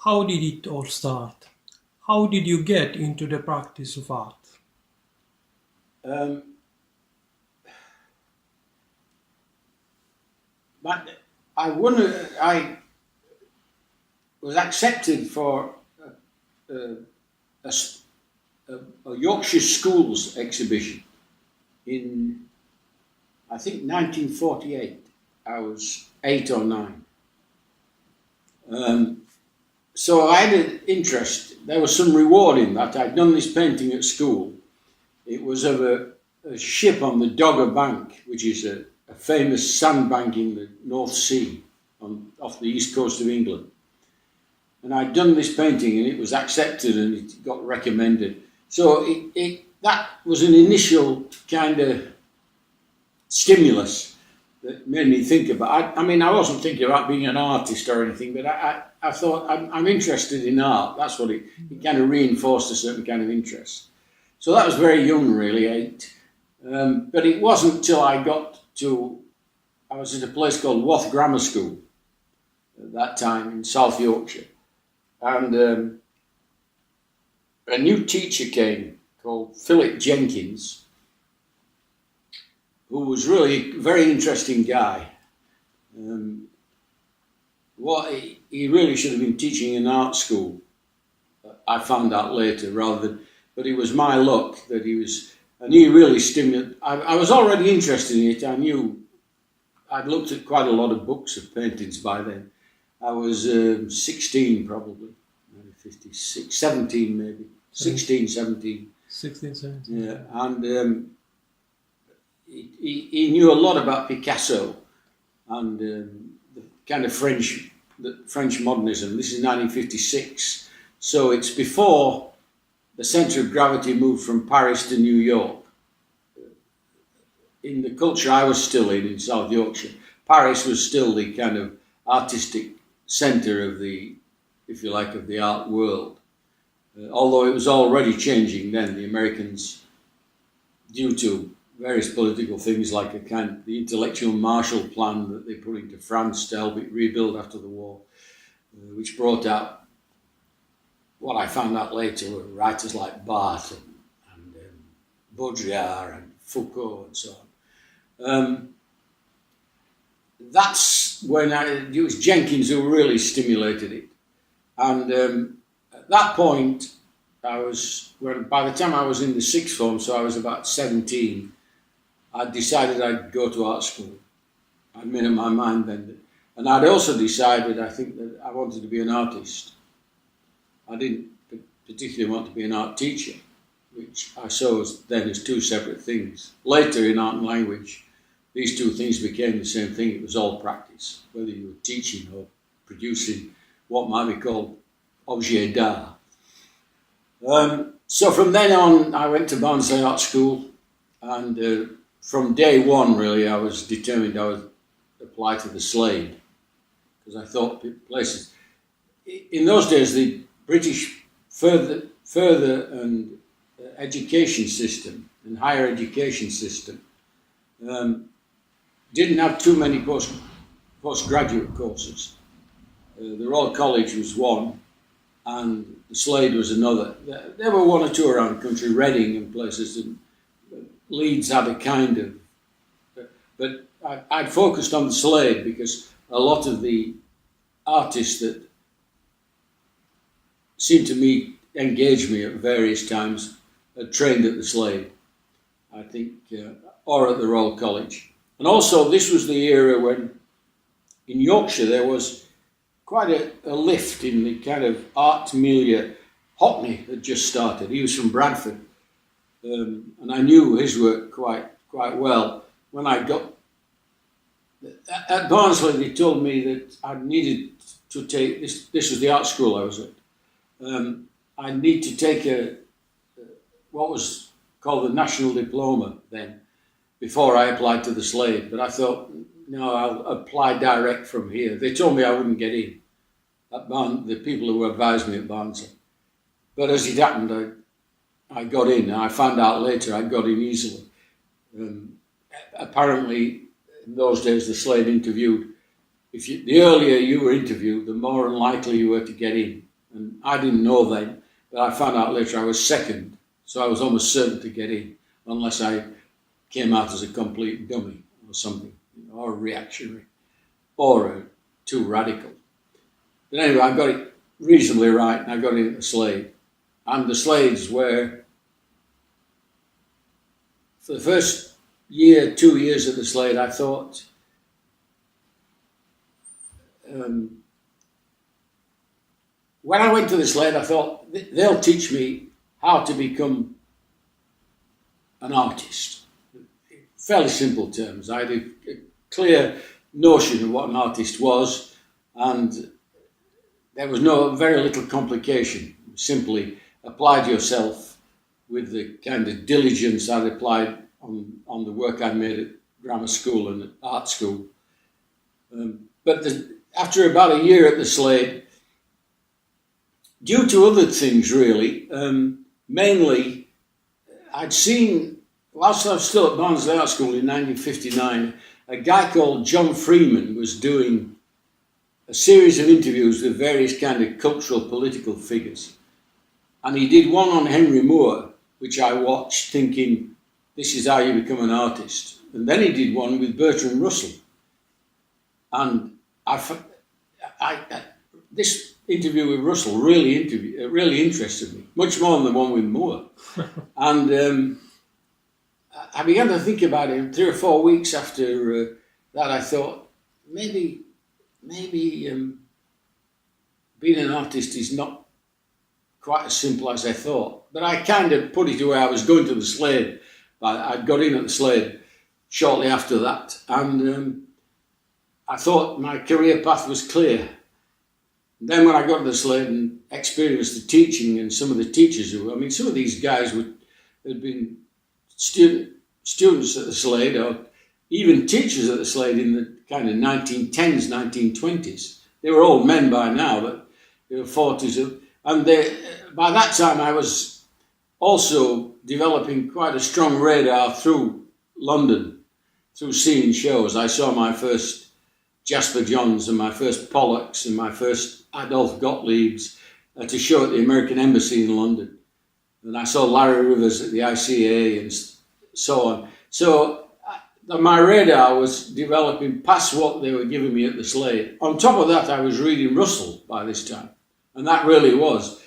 How did it all start? How did you get into the practice of art? Um, but I was accepted for a, a, a Yorkshire Schools exhibition in, I think, 1948. I was 8 or 9. So I had an interest. There was some reward in that. I'd done this painting at school. It was of a ship on the Dogger Bank, which is a famous sandbank in the North Sea off the east coast of England. And I'd done this painting and it was accepted and it got recommended. So that was an initial kind of stimulus that made me think about. I mean, I wasn't thinking about being an artist or anything, but I thought I'm interested in art. That's what it kind of reinforced a certain kind of interest. So that was very young, really, 8. But it wasn't till I was at a place called Wath Grammar School at that time in South Yorkshire. And a new teacher came called Philip Jenkins, who was really a very interesting guy. He really should have been teaching in art school. I found out later, but it was my luck that he really stimulated. I was already interested in it. I knew I'd looked at quite a lot of books of paintings by then. I was 16 probably, maybe 56, 17 maybe, 16, 17. 16, 17. Yeah, and he knew a lot about Picasso and the kind of French modernism. This is 1956, so it's before the centre of gravity moved from Paris to New York. In the culture I was still in South Yorkshire, Paris was still the kind of artistic centre of the, if you like, of the art world. Although it was already changing then. The Americans, due to various political things like the intellectual Marshall Plan that they put into France to help it rebuild after the war, which brought out what I found out later were writers like Barthes and Baudrillard and Foucault and so on. That's when it was Jenkins who really stimulated it. And at that point, by the time I was in the sixth form, so I was about 17, I decided I'd go to art school. I'd made up my mind then. And I'd also decided, I think, that I wanted to be an artist. I didn't particularly want to be an art teacher, which I saw then as two separate things. Later in art and language, these two things became the same thing. It was all practice, whether you were teaching or producing what might be called objet d'art. So from then on, I went to Barnsley Art School, and from day one, really, I was determined I would apply to the Slade, because I thought places... In those days, the British further and education system and higher education system didn't have too many postgraduate courses. The Royal College was one, and the Slade was another. There were one or two around the country, Reading and places, and Leeds had a kind of... But I'd focused on the Slade because a lot of the artists that seemed to engage me at various times had trained at the Slade, I think, or at the Royal College. And also, this was the era when, in Yorkshire, there was quite a lift in the kind of art milieu. Hockney had just started. He was from Bradford, and I knew his work quite well. When I got at Barnsley, they told me that I needed to take this. This was the art school I was at. I need to take what was called the National Diploma then, before I applied to the Slade. But I thought, no, I'll apply direct from here. They told me I wouldn't get in, the people who advised me at Barnsley. But as it happened, I got in, and I found out later I got in easily. Apparently, in those days, the Slade interviewed. The earlier you were interviewed, the more unlikely you were to get in. And I didn't know then, but I found out later I was second. So I was almost certain to get in, unless I came out as a complete dummy or something, or reactionary, or too radical. But anyway, I got it reasonably right, and I got in at the Slade. And the Slades were, for the first year, 2 years at the Slade, I thought, when I went to the Slade, I thought, they'll teach me how to become an artist. Fairly simple terms. I had a clear notion of what an artist was, and there was very little complication. Simply applied yourself with the kind of diligence I'd applied on the work I'd made at grammar school and at art school. But after about a year at the Slade, due to other things really, mainly I'd seen, whilst I was still at Barnsley Art School in 1959, a guy called John Freeman was doing a series of interviews with various kind of cultural, political figures. And he did one on Henry Moore, which I watched thinking, this is how you become an artist. And then he did one with Bertrand Russell. And this interview with Russell really interested me, much more than the one with Moore. And I began to think about it. 3 or 4 weeks after that, I thought, maybe being an artist is not quite as simple as I thought. But I kind of put it away. I was going to the Slade. I got in at the Slade shortly after that. And I thought my career path was clear. And then when I got to the Slade and experienced the teaching and some of the teachers some of these guys had been students at the Slade or even teachers at the Slade in the kind of 1910s, 1920s. They were old men by now, but they were 40s. And by that time, I was also developing quite a strong radar through London, through seeing shows. I saw my first Jasper Johns and my first Pollocks and my first Adolph Gottliebs at a show at the American Embassy in London. And I saw Larry Rivers at the ICA and so on. So my radar was developing past what they were giving me at the Slade. On top of that, I was reading Russell by this time. And that really was.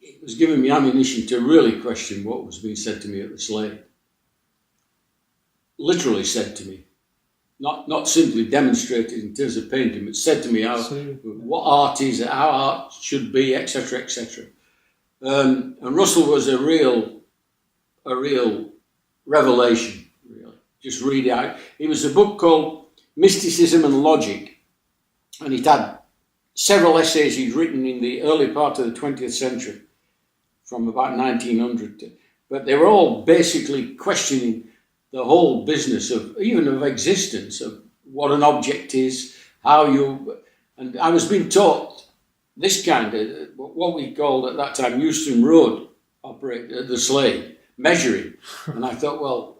It was giving me ammunition to really question what was being said to me at the Slade. Literally said to me. Not simply demonstrated in terms of painting, but said to me what art is, how art should be, etc., etc. And Russell was a real revelation, really. Just read it. It was a book called Mysticism and Logic, and it had several essays he'd written in the early part of the 20th century, from about 1900. But they were all basically questioning the whole business of existence, of what an object is, and I was being taught this kind of, what we called at that time, Euston Road operator, the Slade, measuring. And I thought, well,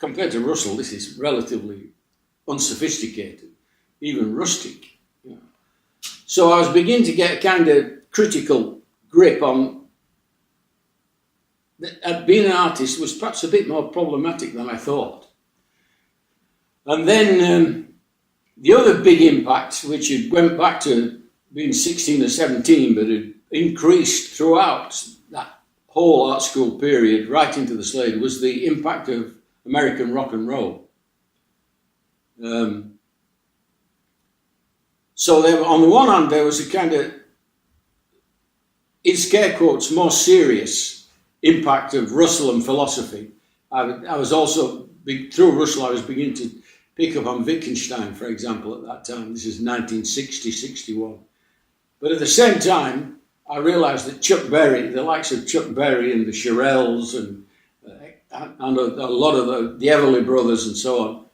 compared to Russell, this is relatively unsophisticated, even rustic. So I was beginning to get a kind of critical grip on being an artist was perhaps a bit more problematic than I thought. And then the other big impact, which had went back to being 16 or 17, but had increased throughout that whole art school period, right into the Slade, was the impact of American rock and roll. So there, on the one hand, there was a kind of, in scare quotes, more serious impact of Russell and philosophy. I was also, through Russell, I was beginning to pick up on Wittgenstein, for example, at that time. This is 1960, 61. But at the same time, I realised that Chuck Berry, the likes of Chuck Berry and the Shirelles and a lot of the Everly Brothers and so on,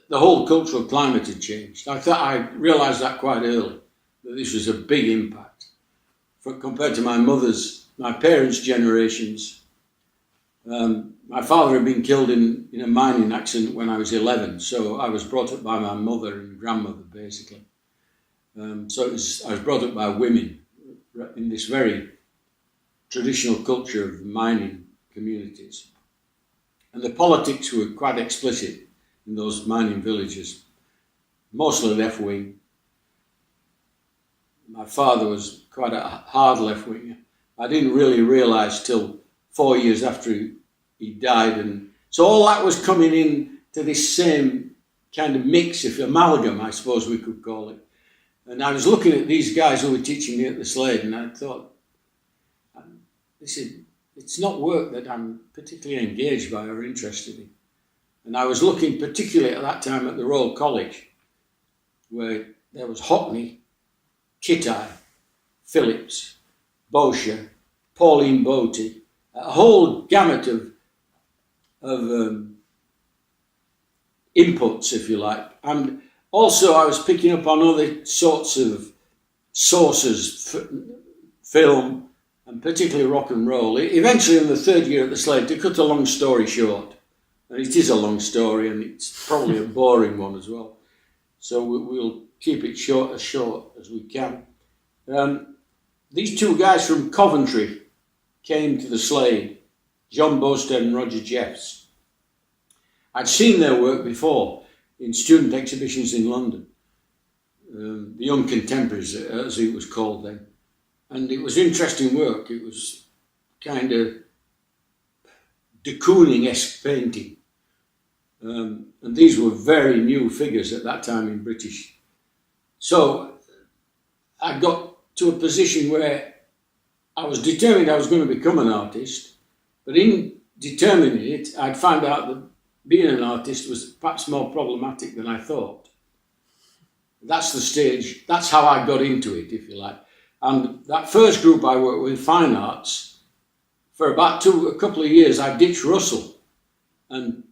the whole cultural climate had changed. I realised that quite early, that this was a big impact. Compared to my parents' generations. My father had been killed in a mining accident when I was 11, so I was brought up by my mother and grandmother, basically. So I was brought up by women in this very traditional culture of mining communities. And the politics were quite explicit in those mining villages, mostly left-wing. My father was quite a hard left-winger. I didn't really realise till 4 years after he died. And so all that was coming in to this same kind of mix, if amalgam, I suppose we could call it. And I was looking at these guys who were teaching me at the Slade, and I thought, it's not work that I'm particularly engaged by or interested in. And I was looking particularly at that time at the Royal College, where there was Hockney, Kittai, Phillips, Boscher, Pauline Boaty, a whole gamut of inputs, if you like. And also I was picking up on other sorts of sources, film, and particularly rock and roll. Eventually in the third year at the Slade, to cut a long story short, and it is a long story and it's probably a boring one as well, so we'll keep it short as we can. These two guys from Coventry came to the Slade, John Bosted and Roger Jeffs. I'd seen their work before in student exhibitions in London, the Young Contemporaries, as it was called then. And it was interesting work. It was kind of de Kooning-esque painting. And these were very new figures at that time in British. So I got to a position where I was determined I was going to become an artist, but in determining it, I'd found out that being an artist was perhaps more problematic than I thought. That's the stage, that's how I got into it, if you like. And that first group I worked with, Fine Arts, for about a couple of years, I ditched Russell and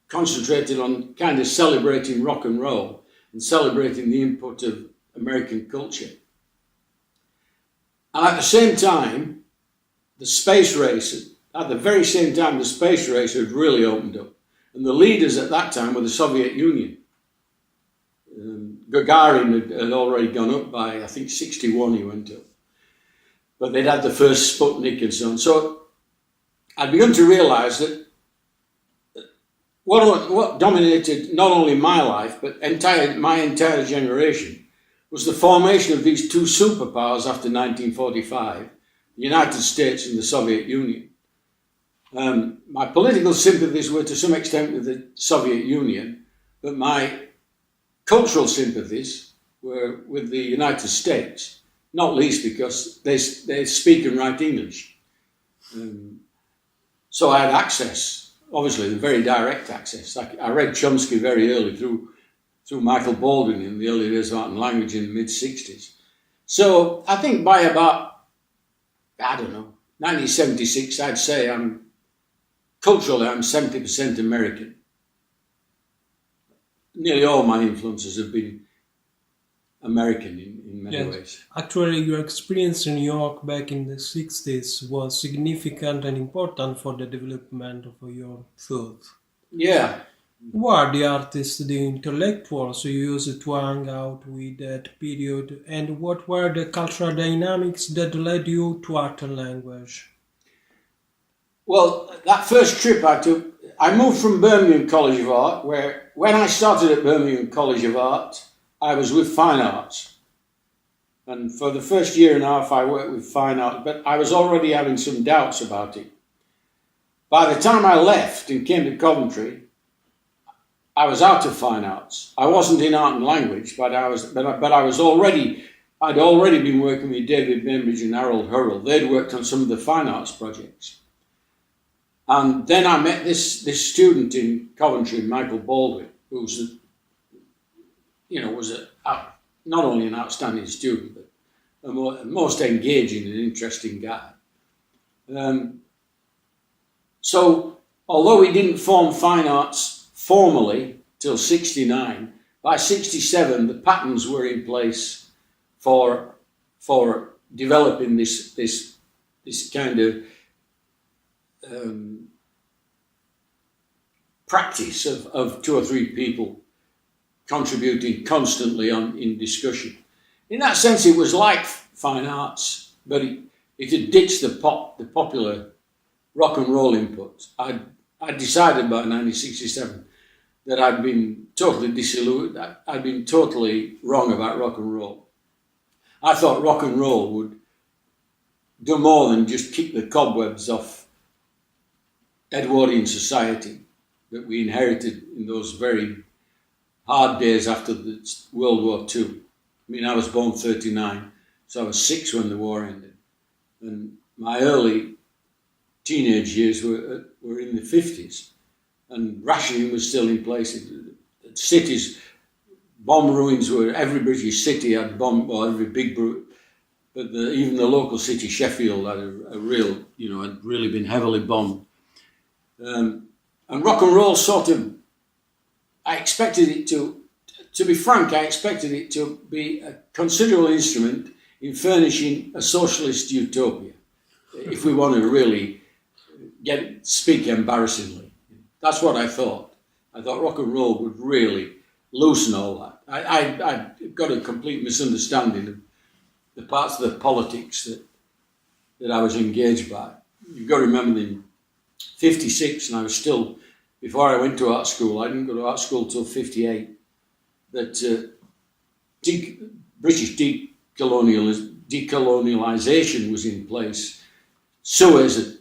concentrated on kind of celebrating rock and roll and celebrating the input of American culture. And at the same time, the space race, at the very same time, the space race had really opened up. And the leaders at that time were the Soviet Union. Gagarin had already gone up by, I think, 61 he went up. But they'd had the first Sputnik and so on. So I'd begun to realise that what dominated not only my life, but my entire generation, was the formation of these two superpowers after 1945, the United States and the Soviet Union. My political sympathies were to some extent with the Soviet Union, but my cultural sympathies were with the United States, not least because they speak and write English. So I had access, obviously, the very direct access. I read Chomsky very early through Michael Baldwin in the early days of art and language in the mid-60s. So I think by about, 1976, I'd say culturally I'm 70% American. Nearly all my influences have been American in many ways. Actually, your experience in New York back in the 60s was significant and important for the development of your thought. Yeah. Who are the artists, the intellectuals you used to hang out with that period, and what were the cultural dynamics that led you to art and language? Well, that first trip I took, I moved from Birmingham College of Art, where when I started at Birmingham College of Art, I was with Fine Arts. And for the first year and a half, I worked with Fine Arts, but I was already having some doubts about it. By the time I left and came to Coventry, I was out of Fine Arts. I wasn't in art and language, but I'd already been working with David Bainbridge and Harold Hurrell. They'd worked on some of the Fine Arts projects. And then I met this student in Coventry, Michael Baldwin, who was not only an outstanding student, but a most engaging and interesting guy. So, although we didn't form Fine Arts formally till 69, by 67 the patterns were in place for developing this kind of practice of two or three people contributing constantly in discussion. in that sense, it was like fine arts, but it had ditched the popular rock and roll input. I decided by 1967 that I'd been totally disillusioned. I'd been totally wrong about rock and roll. I thought rock and roll would do more than just kick the cobwebs off Edwardian society that we inherited in those very hard days after the World War II. I mean, I was born 39, so I was 6 when the war ended. And my early teenage years were in the 50s, and rationing was still in place. Cities, bomb ruins were, every British city had bomb, or every big, but even the local city, Sheffield, had a real, had really been heavily bombed. And rock and roll sort of, I expected it to be frank, I expected it to be a considerable instrument in furnishing a socialist utopia, if we want to really speak embarrassingly. That's what I thought. I thought rock and roll would really loosen all that. I got a complete misunderstanding of the parts of the politics that I was engaged by. You've got to remember in 56, and I was still, before I went to art school, I didn't go to art school till 58, that British decolonialisation was in place. Suez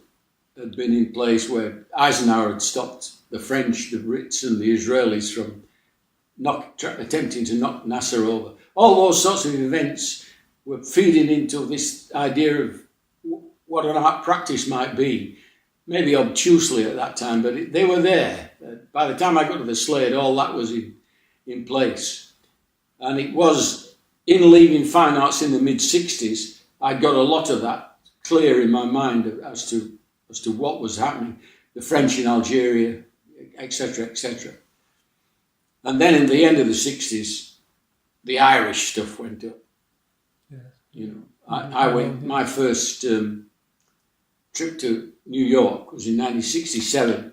had been in place, where Eisenhower had stopped the French, the Brits and the Israelis from attempting to knock Nasser over. All those sorts of events were feeding into this idea of what an art practice might be, maybe obtusely at that time, but they were there. By the time I got to the Slade, all that was in place. And it was in leaving fine arts in the mid-60s, I got a lot of that clear in my mind as to what was happening, the French in Algeria, etc., etc. And then in the end of the 60s, the Irish stuff went up. Yeah. I went, my first trip to New York was in 1967,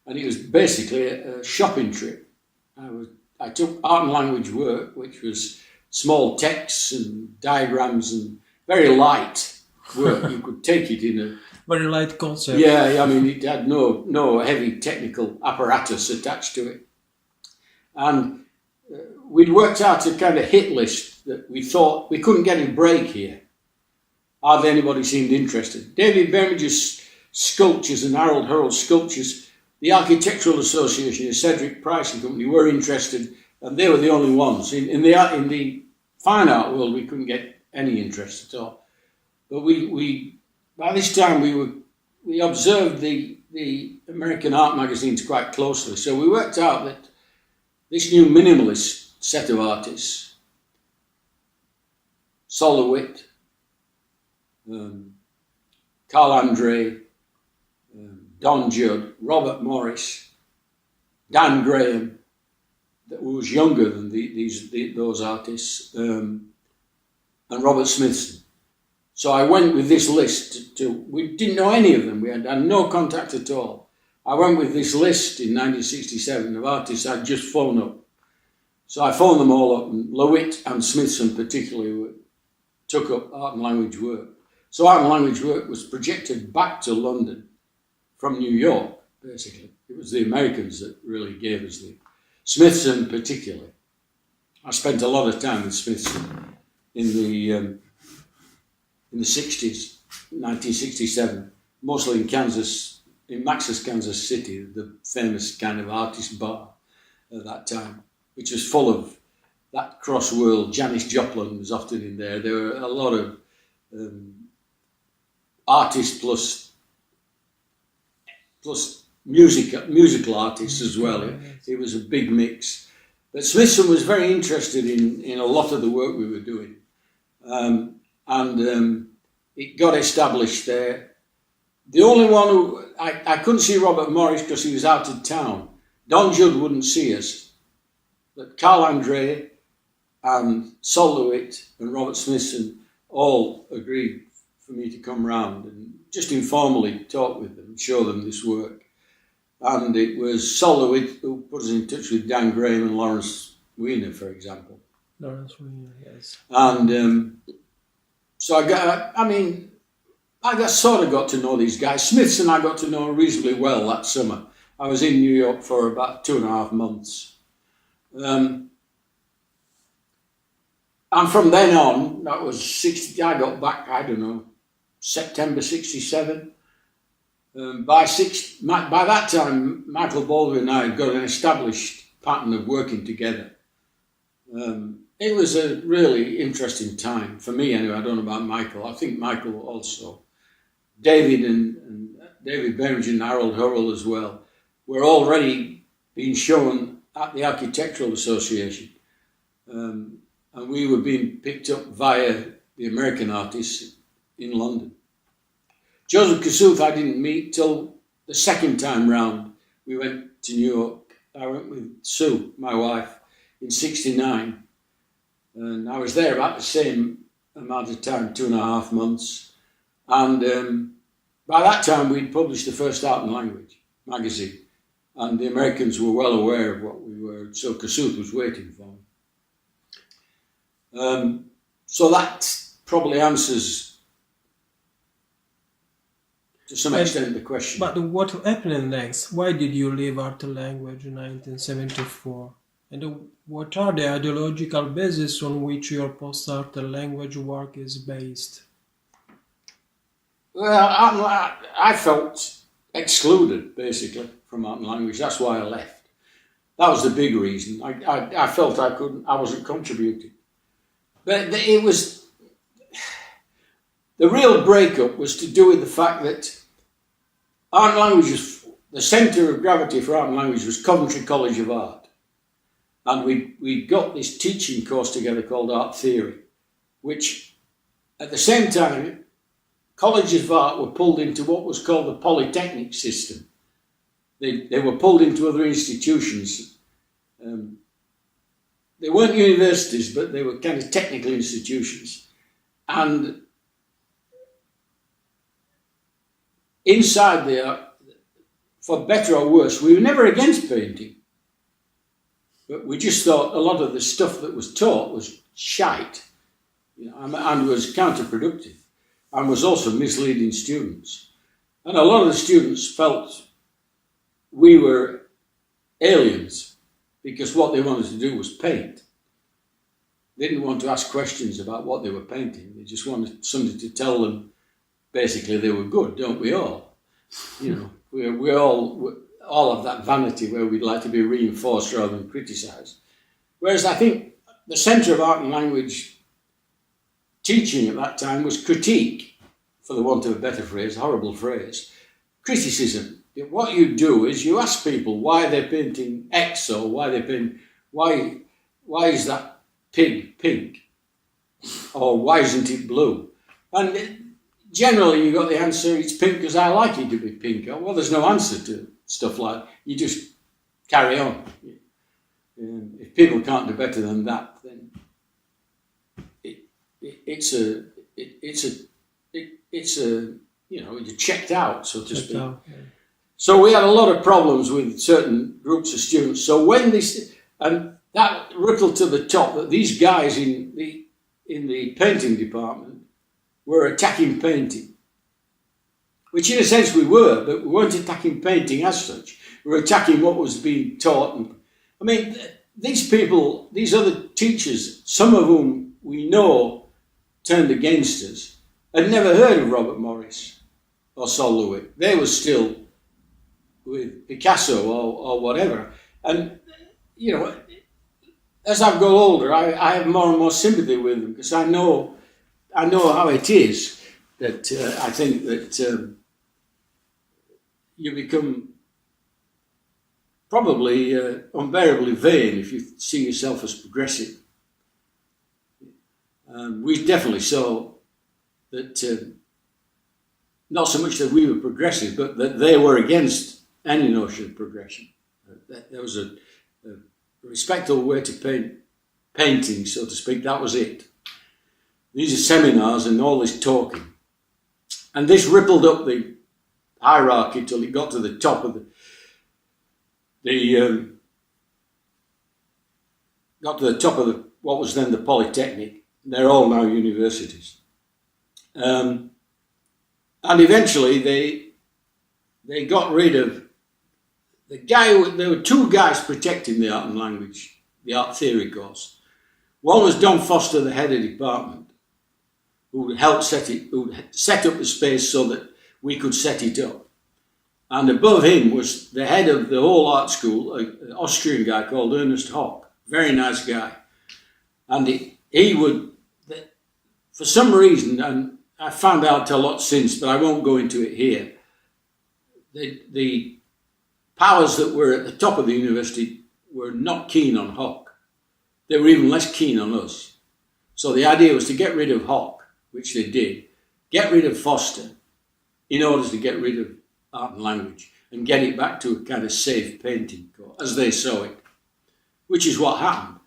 and it was basically a shopping trip. I took art and language work, which was small texts and diagrams and very light work. You could take it in a very light concept. Yeah, I mean, it had no heavy technical apparatus attached to it. And we'd worked out a kind of hit list that we thought we couldn't get a break here. Hardly anybody seemed interested. David Bermage's sculptures and Harold Hurrell's sculptures, the Architectural Association and Cedric Price and Company were interested, and they were the only ones. In the fine art world, we couldn't get any interest at all. But we by this time we observed the American art magazines quite closely. So we worked out that this new minimalist set of artists, Sol LeWitt, Carl Andre, Don Judd, Robert Morris, Dan Graham, that was younger than those artists, and Robert Smithson. So I went with this list we didn't know any of them, we had no contact at all. I went with this list in 1967 of artists I'd just phoned up. So I phoned them all up, and LeWitt and Smithson particularly took up art and language work. So art and language work was projected back to London from New York, basically. It was the Americans that really gave us Smithson particularly. I spent a lot of time with Smithson in the 60s, 1967, mostly in Kansas, in Max's Kansas City, the famous kind of artist bar at that time, which was full of that cross world. Janis Joplin was often in there. There were a lot of artists plus musical artists as well. It was a big mix. But Smithson was very interested in a lot of the work we were doing. And it got established there. The only one who, I couldn't see Robert Morris because he was out of town. Don Judd wouldn't see us. But Carl Andre and Sol LeWitt and Robert Smithson all agreed for me to come round and just informally talk with them and show them this work. And it was Sol LeWitt who put us in touch with Dan Graham and Lawrence Weiner, for example. Lawrence Weiner, yes. And so I got to know these guys. Smithson I got to know reasonably well that summer. I was in New York for about 2.5 months. And from then on, that was 60, I got back, I don't know, September 67. By that time, Michael Baldwin and I had got an established pattern of working together. It was a really interesting time, for me anyway. I don't know about Michael. I think Michael also. David and David Berridge and Harold Hurrell as well were already being shown at the Architectural Association. And we were being picked up via the American artists in London. Joseph Kossuth I didn't meet till the second time round. We went to New York. I went with Sue, my wife, in 69. And I was there about the same amount of time, 2.5 months. And by that time, we'd published the first Art and Language magazine. And the Americans were well aware of what we were, so Kossuth was waiting for me. So that probably answers, to some extent, the question. But what happened next? Why did you leave Art and Language in 1974? And what are the ideological bases on which your post-art and language work is based? Well, I felt excluded, basically, from Art and Language. That's why I left. That was the big reason. I felt I wasn't contributing. But it was, the real breakup was to do with the fact that Art and Language was, the centre of gravity for Art and Language was Coventry College of Art. And we got this teaching course together called Art Theory, which at the same time, colleges of art were pulled into what was called the polytechnic system. They were pulled into other institutions. They weren't universities, but they were kind of technical institutions. And inside there, for better or worse, we were never against painting. But we just thought a lot of the stuff that was taught was shite, and was counterproductive, and was also misleading students. And a lot of the students felt we were aliens because what they wanted to do was paint. They didn't want to ask questions about what they were painting. They just wanted somebody to tell them basically they were good, don't we all? We all have that vanity where we'd like to be reinforced rather than criticised. Whereas I think the centre of Art and Language teaching at that time was critique, for the want of a better phrase, a horrible phrase, criticism. What you do is you ask people why they're painting X or why is that pig pink or why isn't it blue? And generally you got the answer, it's pink because I like it to be pink. Well, there's no answer to stuff like that. You just carry on. If people can't do better than that, then you're checked out, so to speak. So we had a lot of problems with certain groups of students. So when and that rippled to the top that these guys in the painting department were attacking painting, which in a sense we were, but we weren't attacking painting as such. We were attacking what was being taught. And I mean, these people, these other teachers, some of whom we know turned against us, had never heard of Robert Morris or Sol LeWitt. They were still with Picasso or whatever. And, as I've got older, I have more and more sympathy with them because I know how it is that I think that you become probably unbearably vain if you see yourself as progressive. We definitely saw that not so much that we were progressive, but that they were against any notion of progression. There was a respectable way to paint painting, so to speak. That was it. These are seminars and all this talking. And this rippled up the hierarchy till it got to the top of what was then the Polytechnic. They're all now universities. And eventually they got rid of the guy. There were two guys protecting the art and language, the art theory course. One was Don Foster, the head of department, who helped set up the space so that we could set it up. And above him was the head of the whole art school, an Austrian guy called Ernest Hock, very nice guy. And he would, for some reason, and I found out a lot since, but I won't go into it here, the powers that were at the top of the university were not keen on Hock. They were even less keen on us. So the idea was to get rid of Hock, which they did, get rid of Foster, in order to get rid of art and language and get it back to a kind of safe painting course, as they saw it, which is what happened.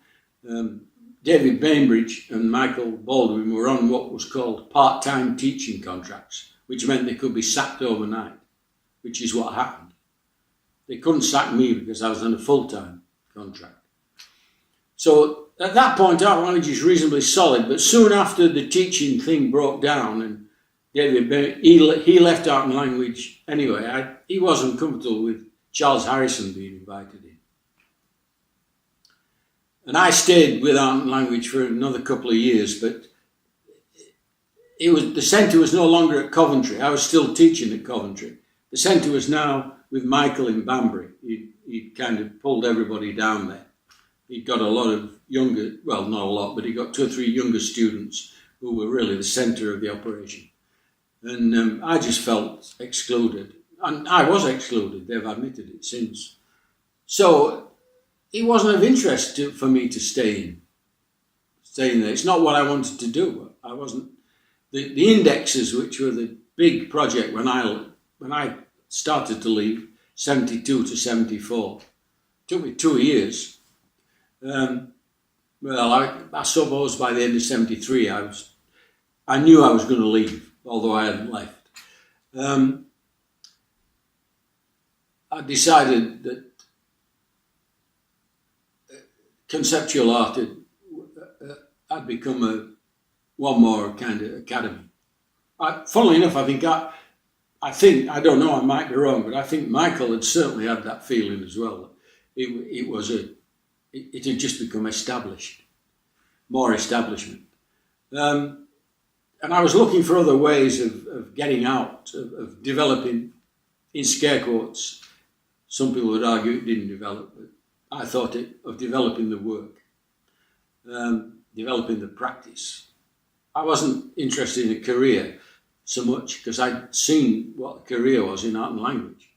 David Bainbridge and Michael Baldwin were on what was called part-time teaching contracts, which meant they could be sacked overnight, which is what happened. They couldn't sack me because I was on a full-time contract. So at that point, art and language is reasonably solid, but soon after the teaching thing broke down and David, he left art and language anyway. He wasn't comfortable with Charles Harrison being invited in. And I stayed with art and language for another couple of years, but the centre was no longer at Coventry. I was still teaching at Coventry. The centre was now with Michael in Banbury. He kind of pulled everybody down there. He got a lot of younger, well, not a lot, but he got 2 or 3 younger students who were really the centre of the operation. And I just felt excluded. And I was excluded. They've admitted it since. So it wasn't of interest for me to stay there. It's not what I wanted to do. I wasn't. The indexes, which were the big project when I started to leave, 72 to 74, took me 2 years. Well, I suppose by the end of 73, I knew I was going to leave, although I hadn't left. I decided that conceptual art had become one more kind of academy. Funnily enough, I don't know, I might be wrong, but I think Michael had certainly had that feeling as well. It had just become established, more establishment. And I was looking for other ways of getting out, of developing, in scare quotes. Some people would argue it didn't develop, but I thought of developing the work, developing the practice. I wasn't interested in a career so much because I'd seen what a career was in art and language.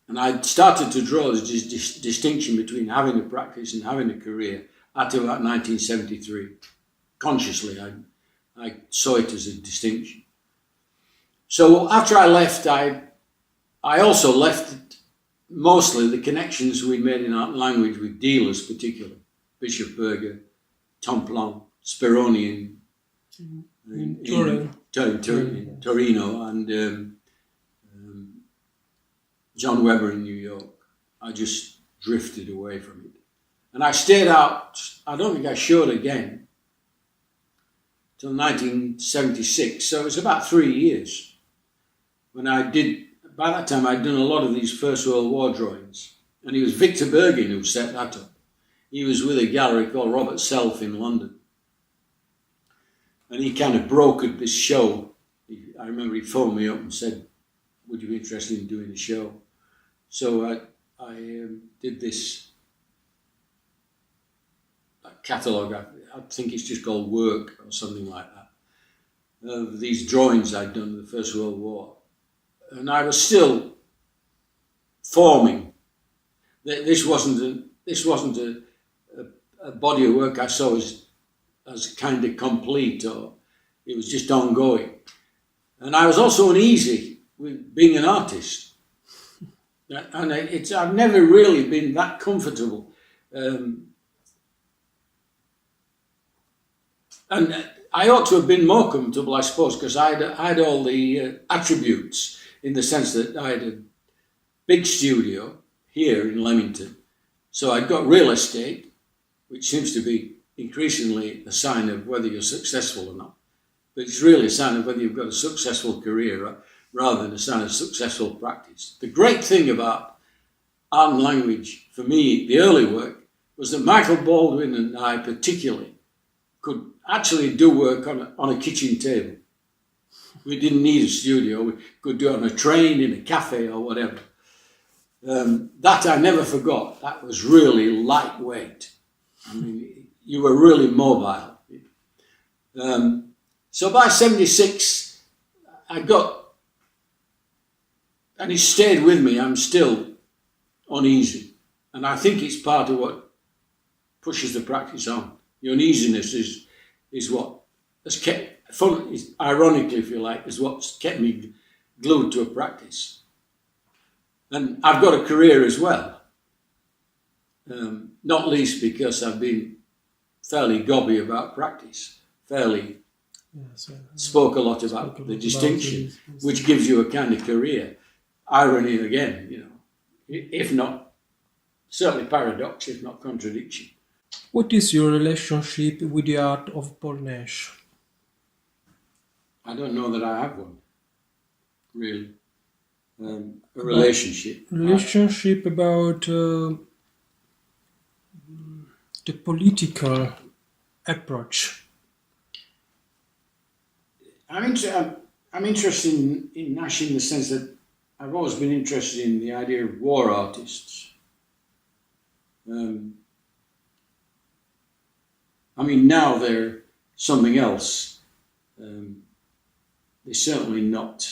And I started to draw the distinction between having a practice and having a career at about 1973. Consciously, I saw it as a distinction. So after I left, I also left mostly the connections we made in art and language with dealers, particularly Bishop Berger, Tom Plum, Speroni in Torino, and John Webber in New York. I just drifted away from it. And I stayed out, I don't think I showed again till 1976, so it was about 3 years when by that time I'd done a lot of these First World War drawings, and it was Victor Bergin who set that up. He was with a gallery called Robert Self in London, and he kind of brokered this show. I remember he phoned me up and said, would you be interested in doing the show? So I did this catalogue, I think it's just called Work or something like that, of these drawings I'd done in the First World War. And I was still forming. This wasn't a body of work I saw as kind of complete, or it was just ongoing. And I was also uneasy with being an artist. And I've never really been that comfortable. And I ought to have been more comfortable, I suppose, because I had all the attributes, in the sense that I had a big studio here in Leamington. So I'd got real estate, which seems to be increasingly a sign of whether you're successful or not. But it's really a sign of whether you've got a successful career rather than a sign of successful practice. The great thing about art and language, for me, the early work, was that Michael Baldwin and I particularly could actually do work on a kitchen table. We didn't need a studio. We could do it on a train, in a cafe or whatever. That I never forgot. That was really lightweight. I mean, you were really mobile. So by 76, I got, and it stayed with me, I'm still uneasy. And I think it's part of what pushes the practice on. The uneasiness is what has kept, ironically, if you like, is what's kept me glued to a practice. And I've got a career as well, not least because I've been fairly gobby about practice, spoke a lot about the distinction, which gives you a kind of career. Irony again, you know, if not, certainly paradox, if not contradiction. What is your relationship with the art of Paul Nash? I don't know that I have one, really. A relationship. Relationship about the political approach. I'm interested in Nash in the sense that I've always been interested in the idea of war artists. I mean, now they're something else. They're certainly not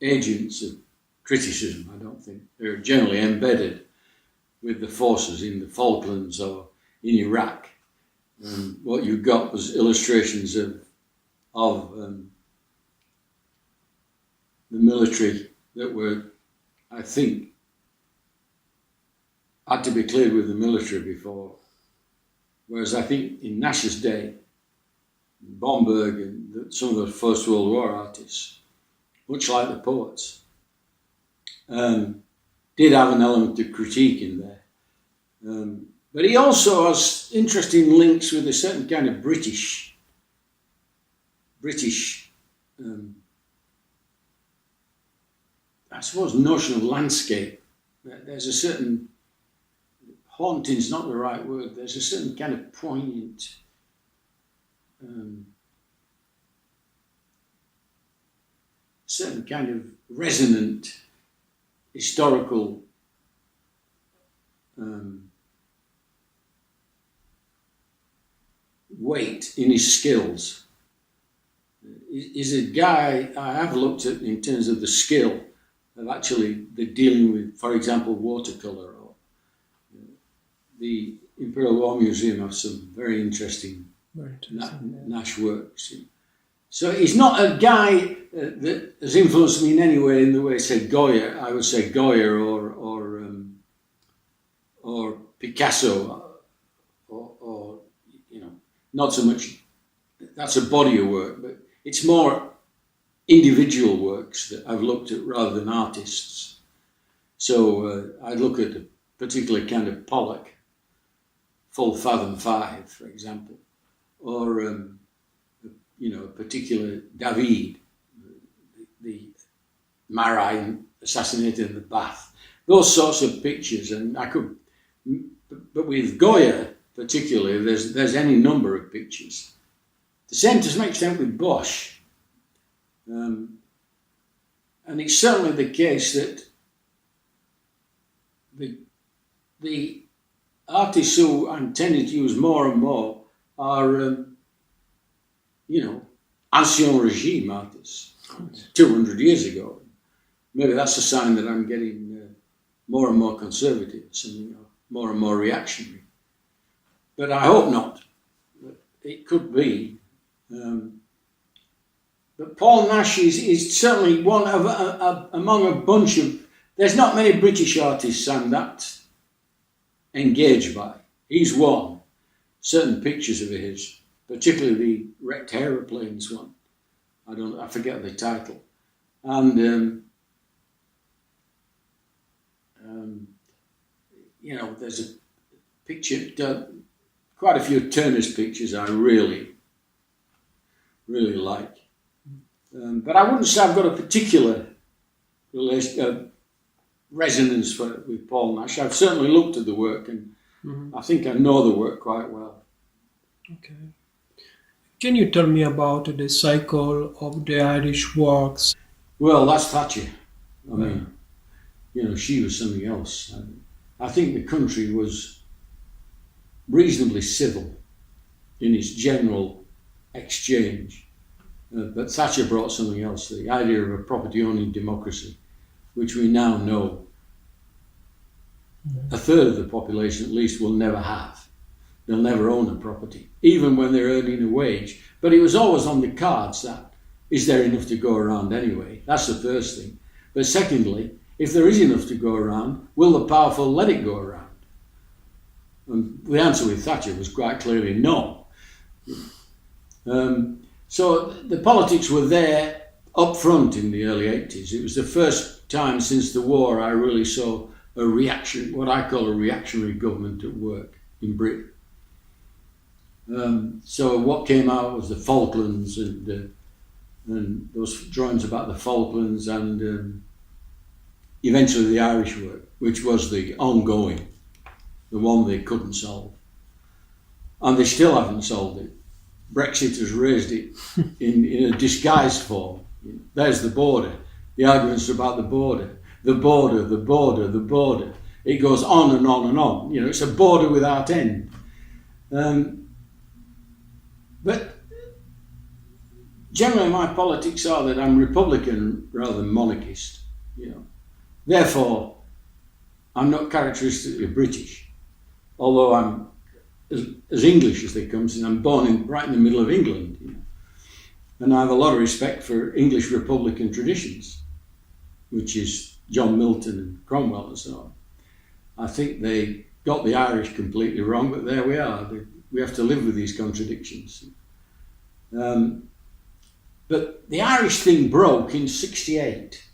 agents of criticism, I don't think. They're generally embedded with the forces in the Falklands or in Iraq. What you got was illustrations of the military that were, I think, had to be cleared with the military before. Whereas I think in Nash's day, Bomberg and some of the First World War artists, much like the poets, did have an element of critique in there. But he also has interesting links with a certain kind of British I suppose, notion of landscape. There's a certain, haunting's not the right word, there's a certain kind of poignant, certain kind of resonant historical weight in his skills. He's a guy I have looked at in terms of the skill of actually the dealing with, for example, watercolour. Or the Imperial War Museum have some very interesting Nash works. So he's not a guy that has influenced me in any way in the way, say, Goya. I would say Goya or Picasso or you know, not so much. That's a body of work, but it's more individual works that I've looked at rather than artists. So I look at a particular kind of Pollock, Full Fathom 5, for example, or you know, a particular David, the Marai assassinated in the bath. Those sorts of pictures, and I could, but with Goya particularly, there's any number of pictures. The same to some extent with Bosch. And it's certainly the case that the artists who I'm tending to use more and more are, you know, ancien regime artists, 200 years ago. Maybe that's a sign that I'm getting more and more conservative, something more and more reactionary. But I hope not. It could be. But Paul Nash is certainly one of among a bunch of. There's not many British artists I'm that engaged by. He's one. Certain pictures of his, particularly the wrecked aeroplanes one. I forget the title. And there's a picture, quite a few Turner's pictures I really, really like. But I wouldn't say I've got a particular resonance with Paul Nash. I've certainly looked at the work, and I think I know the work quite well. Okay. Can you tell me about the cycle of the Irish works? Well, that's Thatcher. I mean, she was something else. I think the country was reasonably civil in its general exchange. But Thatcher brought something else, the idea of a property-owning democracy, which we now know a third of the population at least will never have. They'll never own a property, even when they're earning a wage. But it was always on the cards that, is there enough to go around anyway? That's the first thing. But secondly, if there is enough to go around, will the powerful let it go around? And the answer with Thatcher was quite clearly no. So the politics were there up front in the early 80s. It was the first time since the war I really saw a reaction, what I call a reactionary government at work in Britain. So what came out was the Falklands and those drawings about the Falklands and eventually the Irish work, which was the ongoing, the one they couldn't solve. And they still haven't solved it. Brexit has raised it in a disguised form. There's the border. The arguments about the border. The border, the border, the border. It goes on and on and on. It's a border without end. But generally my politics are that I'm Republican rather than monarchist. Therefore, I'm not characteristically British, although I'm as English as they come, since I'm born right in the middle of England. And I have a lot of respect for English Republican traditions, which is John Milton and Cromwell and so on. I think they got the Irish completely wrong, but there we are. We have to live with these contradictions. But the Irish thing broke in 68.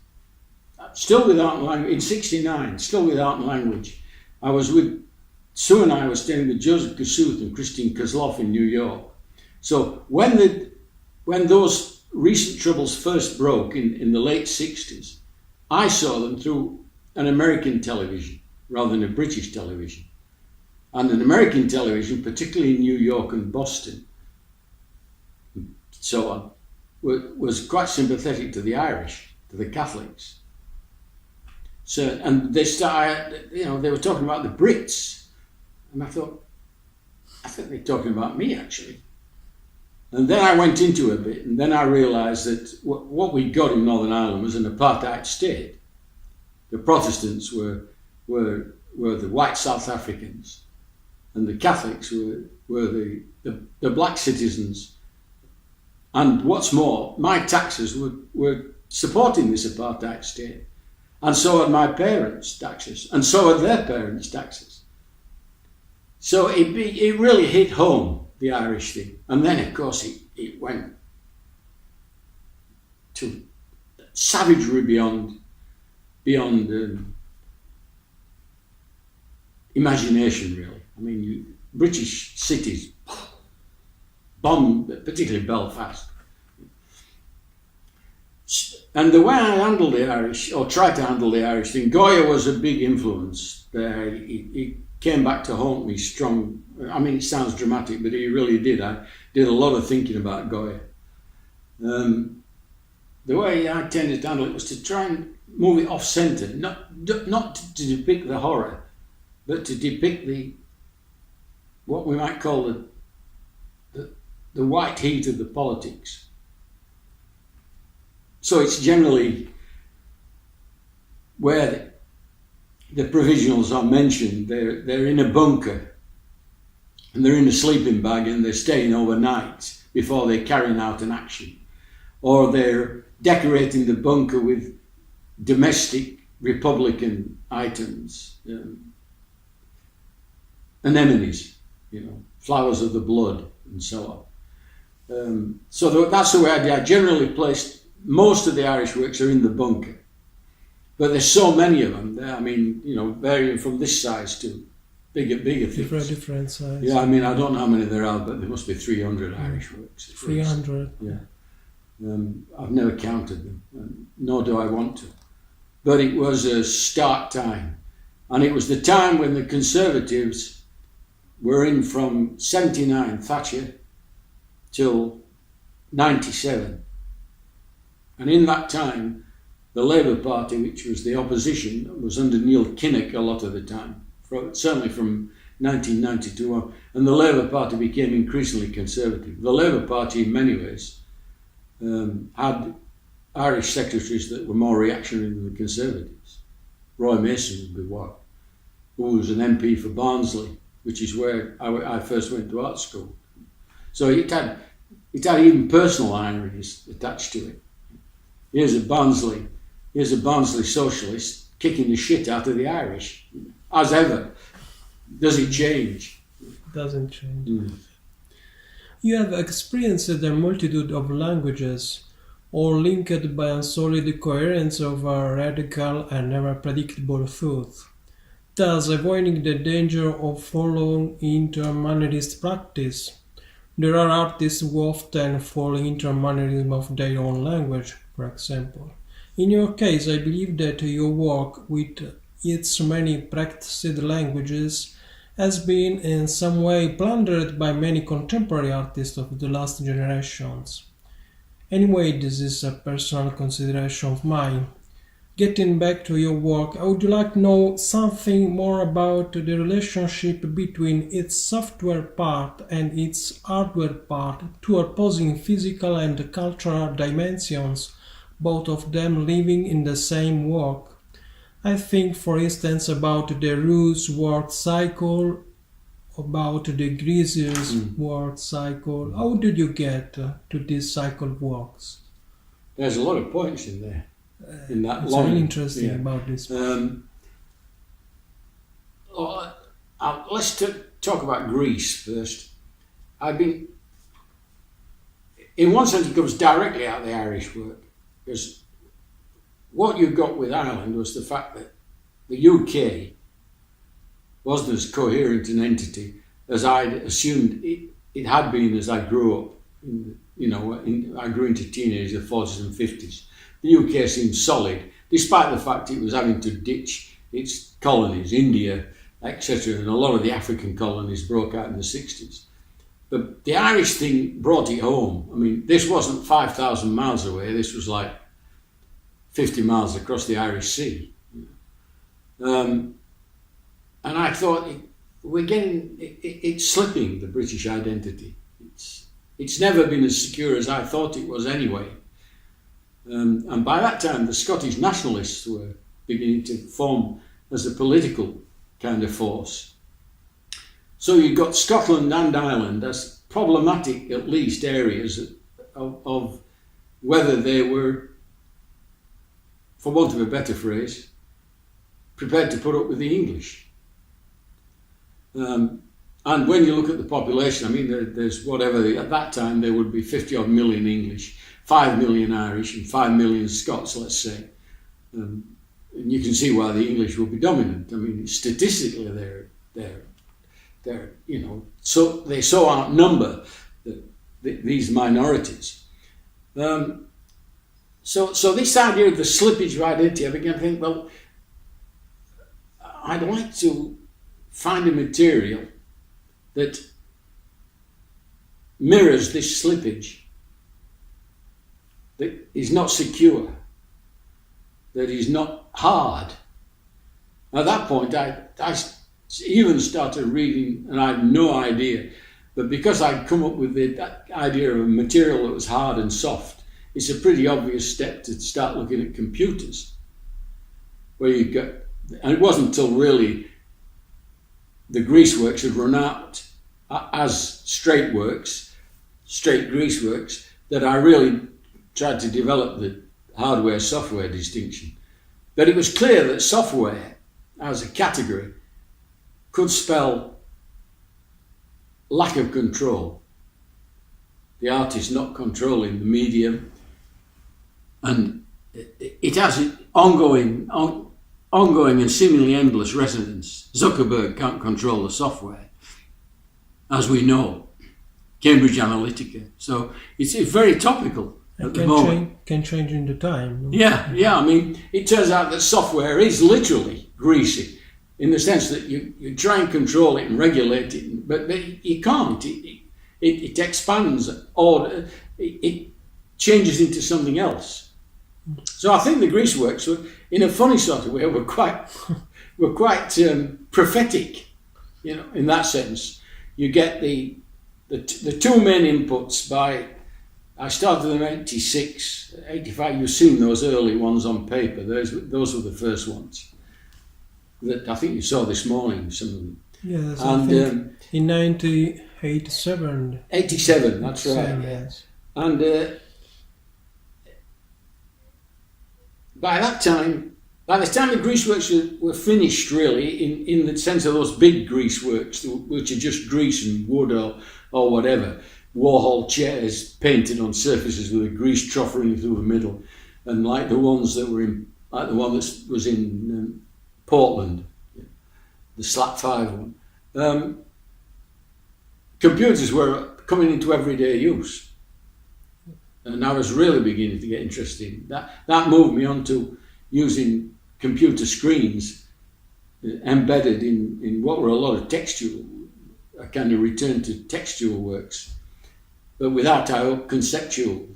Still with art and language, in 69, still with art and language. Sue and I were staying with Joseph Kossuth and Christine Kozloff in New York. So when those recent troubles first broke in the late 60s, I saw them through an American television rather than a British television. And an American television, particularly in New York and Boston, and so on, was quite sympathetic to the Irish, to the Catholics. So, and they started, they were talking about the Brits. And I think they're talking about me, actually. And then I went into a bit, and then I realised that what we got in Northern Ireland was an apartheid state. The Protestants were the white South Africans, and the Catholics were the black citizens. And what's more, my taxes were supporting this apartheid state. And so had my parents' taxes, and so had their parents' taxes. So it really hit home, the Irish thing. And then, of course, it went to savagery beyond imagination, really. I mean, British cities bombed, particularly Belfast. And the way I handled the Irish, or tried to handle the Irish thing, Goya was a big influence there. He came back to haunt me strong. I mean, it sounds dramatic, but he really did. I did a lot of thinking about Goya. The way I tended to handle it was to try and move it off-centre, not to depict the horror, but to depict what we might call the white heat of the politics. So it's generally where the provisionals are mentioned, they're in a bunker and they're in a sleeping bag and they're staying overnight before they're carrying out an action. Or they're decorating the bunker with domestic Republican items, anemones, flowers of the blood and so on. So that's the way I did. I generally placed most of the Irish works are in the bunker. But there's so many of them. I mean, varying from this size to bigger things. Different size. Yeah, I mean, I don't know how many there are, but there must be 300 Irish works. 300. Yeah. I've never counted them, nor do I want to. But it was a stark time. And it was the time when the Conservatives were in from 79, Thatcher, till 97. And in that time, the Labour Party, which was the opposition, was under Neil Kinnock a lot of the time, certainly from 1992 on. And the Labour Party became increasingly conservative. The Labour Party, in many ways, had Irish secretaries that were more reactionary than the Conservatives. Roy Mason would be one, who was an MP for Barnsley, which is where I first went to art school. So it had even personal ironies attached to it. Here's a Barnsley socialist kicking the shit out of the Irish, as ever. Does it change? It doesn't change. You have experienced a multitude of languages, all linked by a solid coherence of a radical and never predictable thought, thus avoiding the danger of following intermannerist practice. There are artists who often follow intermannerism of their own language, for example. In your case, I believe that your work with its many practiced languages has been in some way plundered by many contemporary artists of the last generations. Anyway, this is a personal consideration of mine. Getting back to your work, I would like to know something more about the relationship between its software part and its hardware part, two opposing physical and cultural dimensions, both of them living in the same work. I think, for instance, about the Roos work cycle, about the Greaser's work cycle. How did you get to this cycle of works? There's a lot of points in there. In that it's really interesting about this. Let's talk about Greece first. In one sense, it comes directly out of the Irish work, because what you got with Ireland was the fact that the UK wasn't as coherent an entity as I'd assumed it had been as I grew up. I grew into teenage, the 40s and 50s. The UK seemed solid, despite the fact it was having to ditch its colonies, India, etc., and a lot of the African colonies broke out in the 60s. But the Irish thing brought it home. I mean, this wasn't 5,000 miles away, this was like 50 miles across the Irish Sea. And I thought, it's slipping, the British identity. It's never been as secure as I thought it was anyway. And by that time, the Scottish nationalists were beginning to form as a political kind of force. So you've got Scotland and Ireland as problematic, at least, areas of whether they were, for want of a better phrase, prepared to put up with the English. And when you look at the population, I mean, there's at that time there would be 50 odd million English, 5 million Irish and 5 million Scots, let's say. And you can see why the English will be dominant. I mean, statistically so they so outnumber these minorities. So this idea of the slippage of identity, I began to think, well, I'd like to find a material that mirrors this slippage, that is not secure, that is not hard. At that point, I even started reading, and I had no idea, but because I'd come up with that idea of a material that was hard and soft, it's a pretty obvious step to start looking at computers, where you got, and it wasn't until really the grease works had run out as straight grease works, that I really tried to develop the hardware-software distinction. But it was clear that software, as a category, could spell lack of control. The artist not controlling the medium, and it has ongoing and seemingly endless resonance. Zuckerberg can't control the software, as we know. Cambridge Analytica. So it's very topical at the moment. Can change in the time. No? Yeah. I mean, it turns out that software is literally greasy in the sense that you try and control it and regulate it, but you can't. It expands or it changes into something else. So I think the greaseworks, in a funny sort of way, were quite prophetic, in that sense. You get the two main inputs I started in 86, 85. You've seen those early ones on paper. Those were the first ones that I think you saw this morning. Some of them. Yes, and I think in 1987. 87, that's right. Yes. And by the time the greaseworks were finished, really, in the sense of those big greaseworks, which are just grease and wood or whatever, Warhol chairs painted on surfaces with a grease trough running through the middle, and like the ones that were like the one that was in Portland, the Slap 5 one. Computers were coming into everyday use. And I was really beginning to get interested. That moved me on to using computer screens embedded in what were a lot of textual, a kind of return to textual works, but without our conceptual,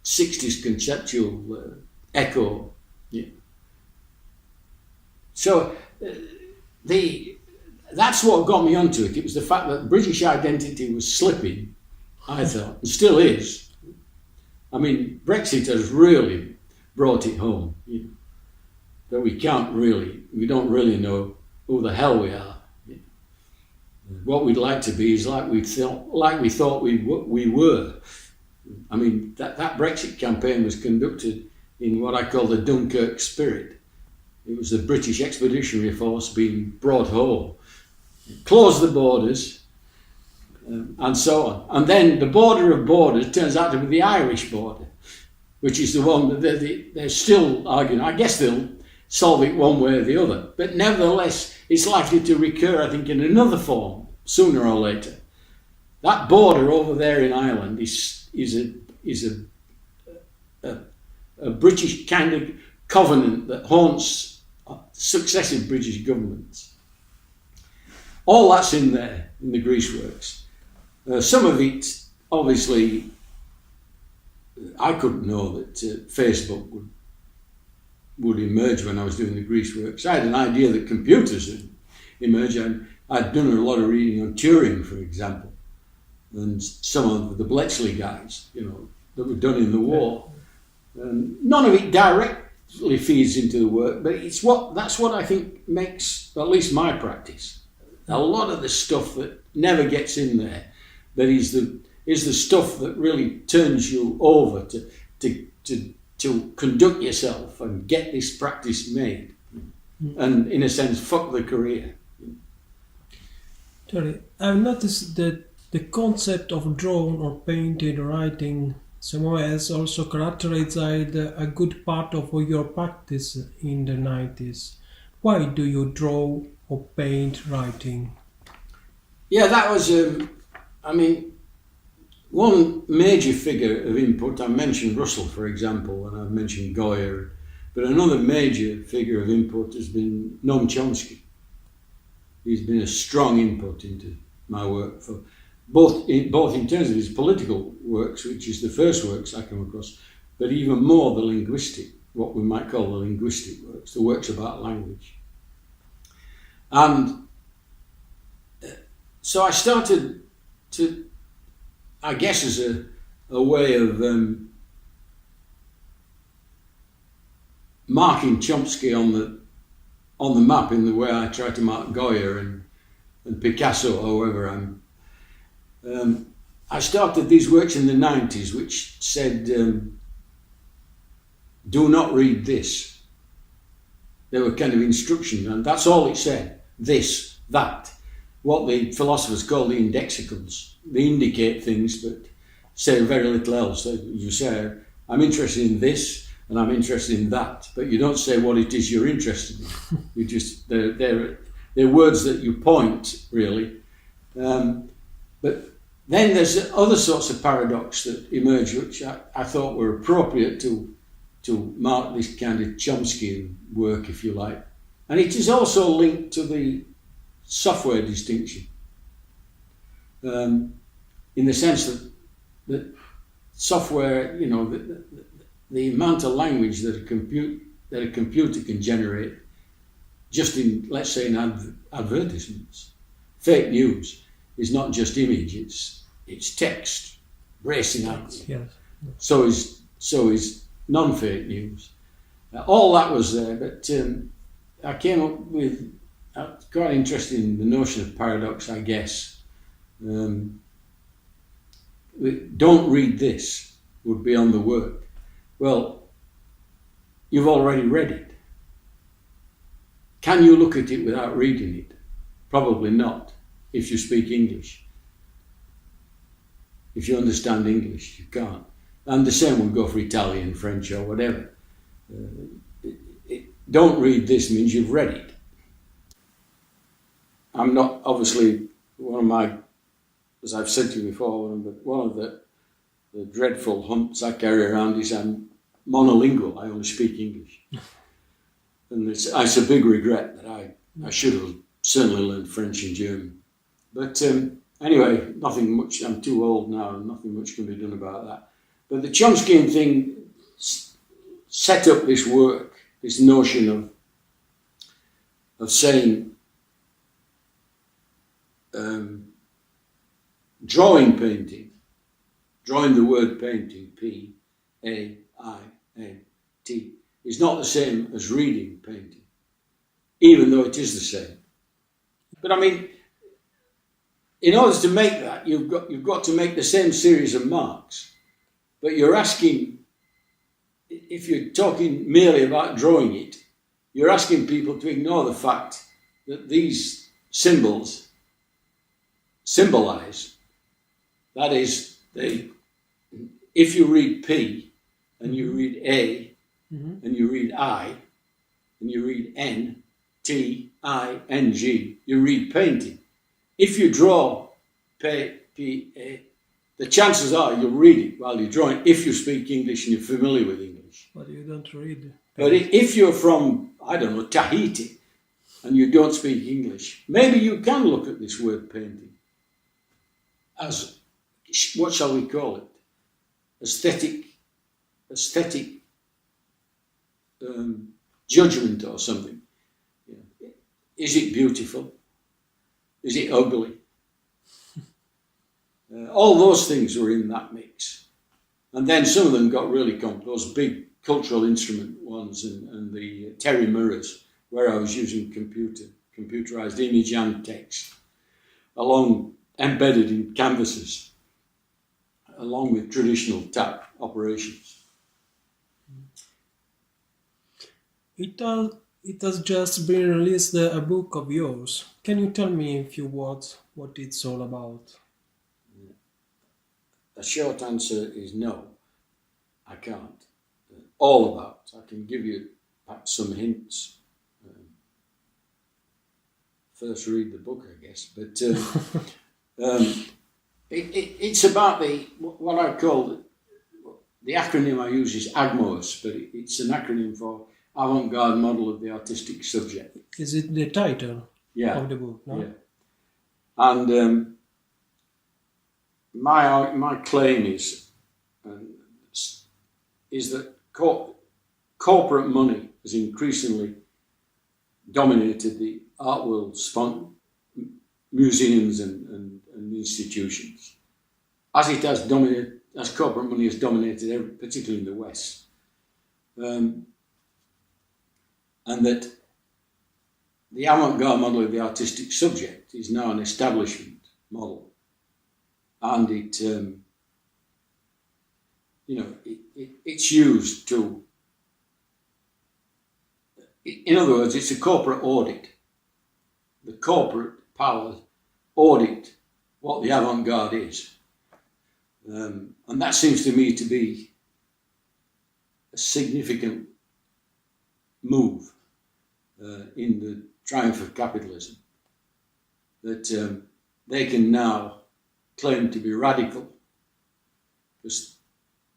60s conceptual echo. Yeah. So that's what got me onto it. It was the fact that British identity was slipping, I thought, and still is. I mean, Brexit has really brought it home. That we don't really know who the hell we are. What we'd like to be is like we thought we were. I mean, that Brexit campaign was conducted in what I call the Dunkirk spirit. It was the British Expeditionary Force being brought home, close the borders, and so on. And then the border of borders turns out to be the Irish border, which is the one that they're still arguing. I guess they'll solve it one way or the other. But nevertheless, it's likely to recur, I think, in another form, sooner or later. That border over there in Ireland is a British kind of covenant that haunts successive British governments. All that's in there, in the greaseworks. Some of it, obviously, I couldn't know that Facebook would emerge when I was doing the greaseworks. I had an idea that computers would emerge. I'd done a lot of reading on Turing, for example, and some of the Bletchley guys, that were done in the war. None of it directly feeds into the work, but that's what I think makes at least my practice. A lot of the stuff that never gets in there, that is the stuff that really turns you over to conduct yourself and get this practice made, and in a sense, fuck the career. Terry, I've noticed that the concept of drawn or painted writing somehow has also characterized a good part of your practice in the 90s. Why do you draw or paint writing? Yeah, that was, one major figure of input. I mentioned Russell, for example, and I've mentioned Goya, but another major figure of input has been Noam Chomsky. He's been a strong input into my work, for both in terms of his political works, which is the first works I come across, but even more the linguistic, what we might call the linguistic works, the works about language. And so I started to, I guess, as a way of marking Chomsky on the map in the way I try to mark Goya and Picasso, however I started these works in the 90s, which said, do not read this. They were kind of instructions, and that's all it said. This, that. What the philosophers call the indexicals. They indicate things, but say very little else. You say, I'm interested in this and I'm interested in that, but you don't say what it is you're interested in. You just they're words that you point, really. But then there's other sorts of paradox that emerge, which I thought were appropriate to mark this kind of Chomskyan work, if you like. And it is also linked to the software distinction, in the sense that software, the amount of language that a computer can generate, just in, let's say, in advertisements. Fake news is not just image; it's text, bracing out. Yes. So is non-fake news. All that was there, but I came up with quite interested in the notion of paradox, I guess. Don't read this would be on the work. Well, you've already read it. Can you look at it without reading it? Probably not, if you speak English. If you understand English, you can't. And the same would go for Italian, French, or whatever. Don't read this means you've read it. I'm not, obviously, as I've said to you before, one of the dreadful humps I carry around is I'm monolingual. I only speak English. And it's a big regret that I should have certainly learned French and German. But anyway, nothing much, I'm too old now, and nothing much can be done about that. But the Chomskyan thing set up this work, this notion of saying drawing the word painting, P-A-I-N-T, is not the same as reading painting, even though it is the same. But I mean, in order to make that, you've got to make the same series of marks. But you're asking, if you're talking merely about drawing it, you're asking people to ignore the fact that these symbols symbolize. That is, if you read P and you read A and you read I and you read N, T, I, N, G, you read painting. If you draw P-A, the chances are you'll read it while you're drawing, if you speak English and you're familiar with English. But you don't read. But if you're from, I don't know, Tahiti, and you don't speak English, maybe you can look at this word painting as, what shall we call it? Aesthetic judgment or something. Yeah. Is it beautiful? Is it ugly? All those things were in that mix. And then some of them got really complex, those big cultural instrument ones and the Terry mirrors, where I was using computerized image and text, embedded in canvases, along with traditional tap operations. It has just been released, a book of yours. Can you tell me in few words what it's all about? The short answer is no, I can't. All about. I can give you perhaps some hints. First read the book, I guess. But it's about what I call the acronym I use is AGMOS, but it's an acronym for Avant-Garde Model of the Artistic Subject. Is it the title of the book? No? Yeah. And my claim is that corporate money has increasingly dominated the art world, museums and institutions, as corporate money has dominated, particularly in the West, and that the avant-garde model of the artistic subject is now an establishment model, and it's used to. In other words, it's a corporate audit. The corporate powers audit what the avant-garde is. And that seems to me to be a significant move in the triumph of capitalism, that they can now claim to be radical, because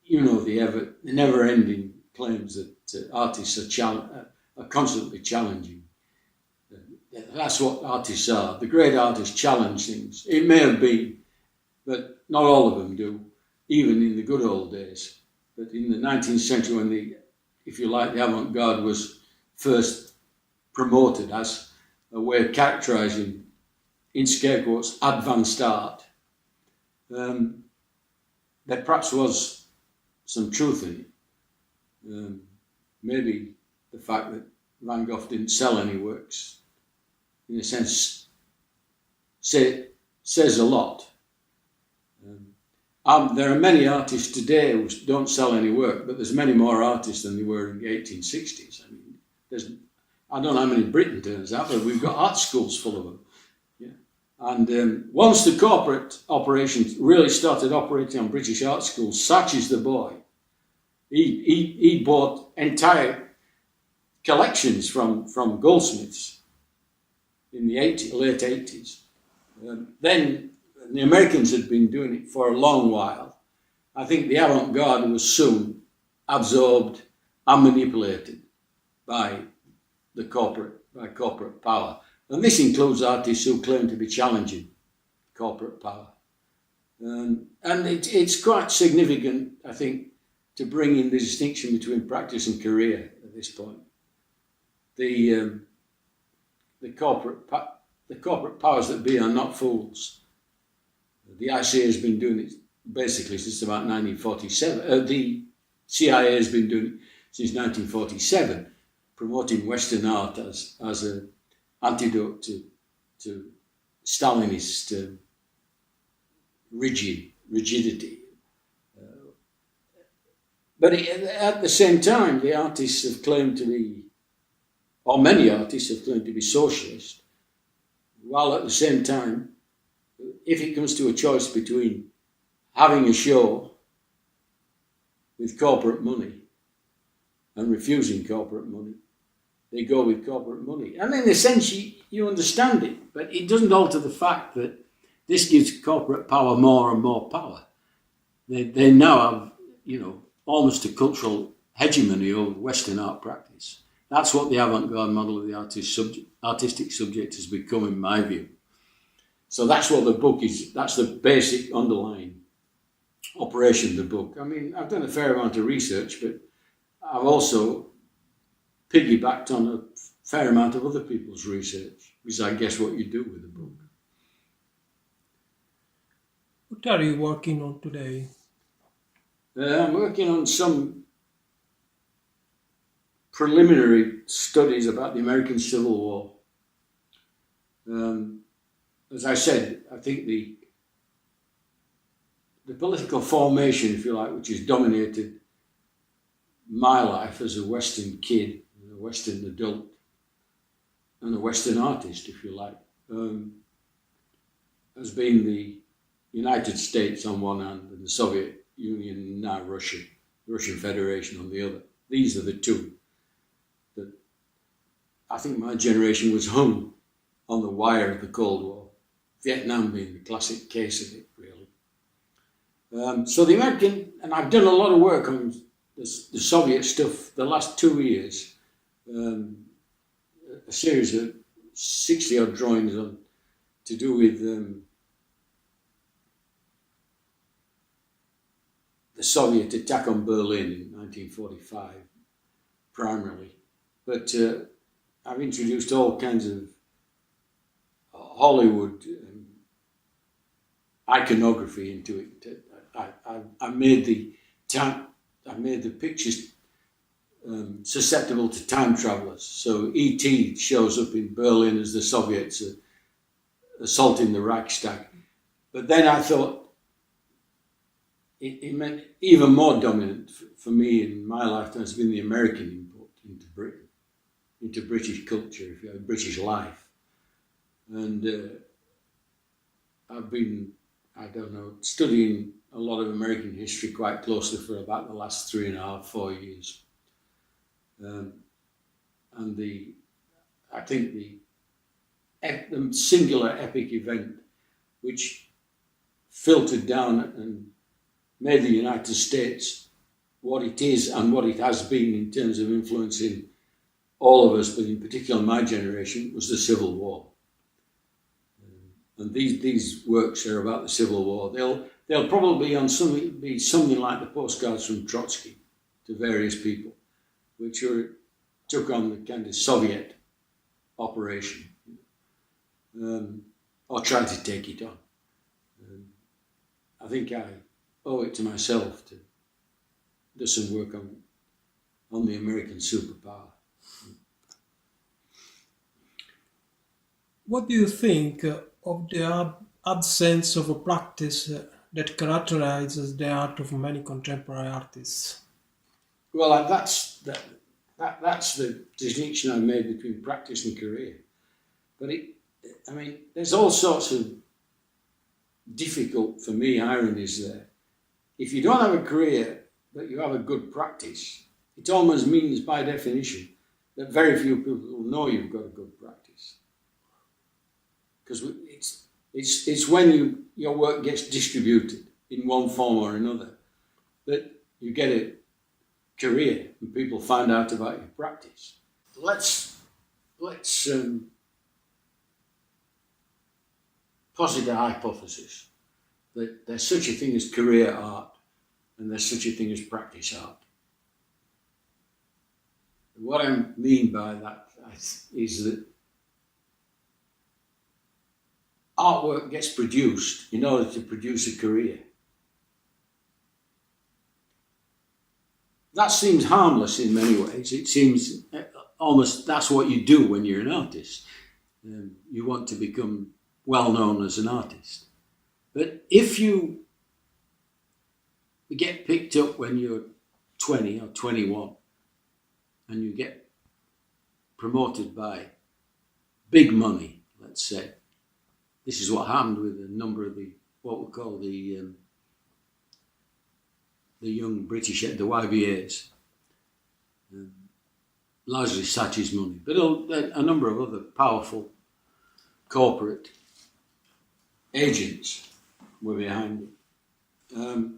you know the never-ending claims that artists are constantly challenging. That's what artists are. The great artists challenge things. It may have been, but not all of them do, even in the good old days. But in the 19th century, when the avant-garde was first promoted as a way of characterising, in scare quotes, advanced art, there perhaps was some truth in it. Maybe the fact that Van Gogh didn't sell any works, in a sense, says a lot. There are many artists today who don't sell any work, but there's many more artists than there were in the 1860s. I mean, I don't know how many Britain turns out, but we've got art schools full of them. Yeah. And once the corporate operations really started operating on British art schools, such is the boy. He bought entire collections from goldsmiths in the late 80s. Then the Americans had been doing it for a long while. I think the avant-garde was soon absorbed and manipulated by corporate power. And this includes artists who claim to be challenging corporate power. And it's quite significant, I think, to bring in the distinction between practice and career at this point. The corporate powers that be are not fools. The ICA has been doing it basically since about 1947. The CIA has been doing it since 1947, promoting Western art as an antidote to Stalinist rigidity. But at the same time, the artists have claimed to be, or many artists have claimed to be socialist, while at the same time, if it comes to a choice between having a show with corporate money and refusing corporate money, they go with corporate money. And in a sense, you understand it, but it doesn't alter the fact that this gives corporate power more and more power. They now have, almost a cultural hegemony over Western art practice. That's what the avant-garde model of the artistic subject has become, in my view. So that's what the book is. That's the basic underlying operation of the book. I mean, I've done a fair amount of research, but I've also piggybacked on a fair amount of other people's research, which is, I guess, what you do with a book. What are you working on today? I'm working on some preliminary studies about the American Civil War. As I said, I think the political formation, if you like, which has dominated my life as a Western kid, a Western adult, and a Western artist, if you like, has been the United States on one hand and the Soviet Union, and now Russia, the Russian Federation on the other. These are the two that I think my generation was hung on the wire of the Cold War. Vietnam being the classic case of it, really. So the American, and I've done a lot of work on the Soviet stuff the last 2 years, a series of 60-odd drawings on to do with the Soviet attack on Berlin in 1945, primarily. But I've introduced all kinds of Hollywood iconography into it. I made the pictures susceptible to time travelers. So E.T. shows up in Berlin as the Soviets are assaulting the Reichstag. But then I thought it meant even more dominant for me in my lifetime has been the American input into Britain, into British culture, if you have British life. And I've been, studying a lot of American history quite closely for about the last 3.5, 4 years. and I think the singular epic event which filtered down and made the United States what it is and what it has been in terms of influencing all of us, but in particular my generation, was the Civil War. And these works are about the Civil War. They'll probably be something like the postcards from Trotsky to various people, which took on the kind of Soviet operation, or tried to take it on. I think I owe it to myself to do some work on the American superpower. What do you think of the absence of a practice that characterizes the art of many contemporary artists? Well, that's the distinction I made between practice and career. But there's all sorts of difficult, for me, ironies there. If you don't have a career, but you have a good practice, it almost means, by definition, that very few people will know you've got a good practice. Because it's when your work gets distributed in one form or another that you get a career and people find out about your practice. Let's posit a hypothesis that there's such a thing as career art and there's such a thing as practice art. What I mean by that is that artwork gets produced in order to produce a career. That seems harmless in many ways. It seems almost that's what you do when you're an artist. You want to become well known as an artist. But if you get picked up when you're 20 or 21 and you get promoted by big money, let's say, this is what happened with a number of what we call the young British, the YBAs, largely Saatchi's money, but a number of other powerful corporate agents were behind it.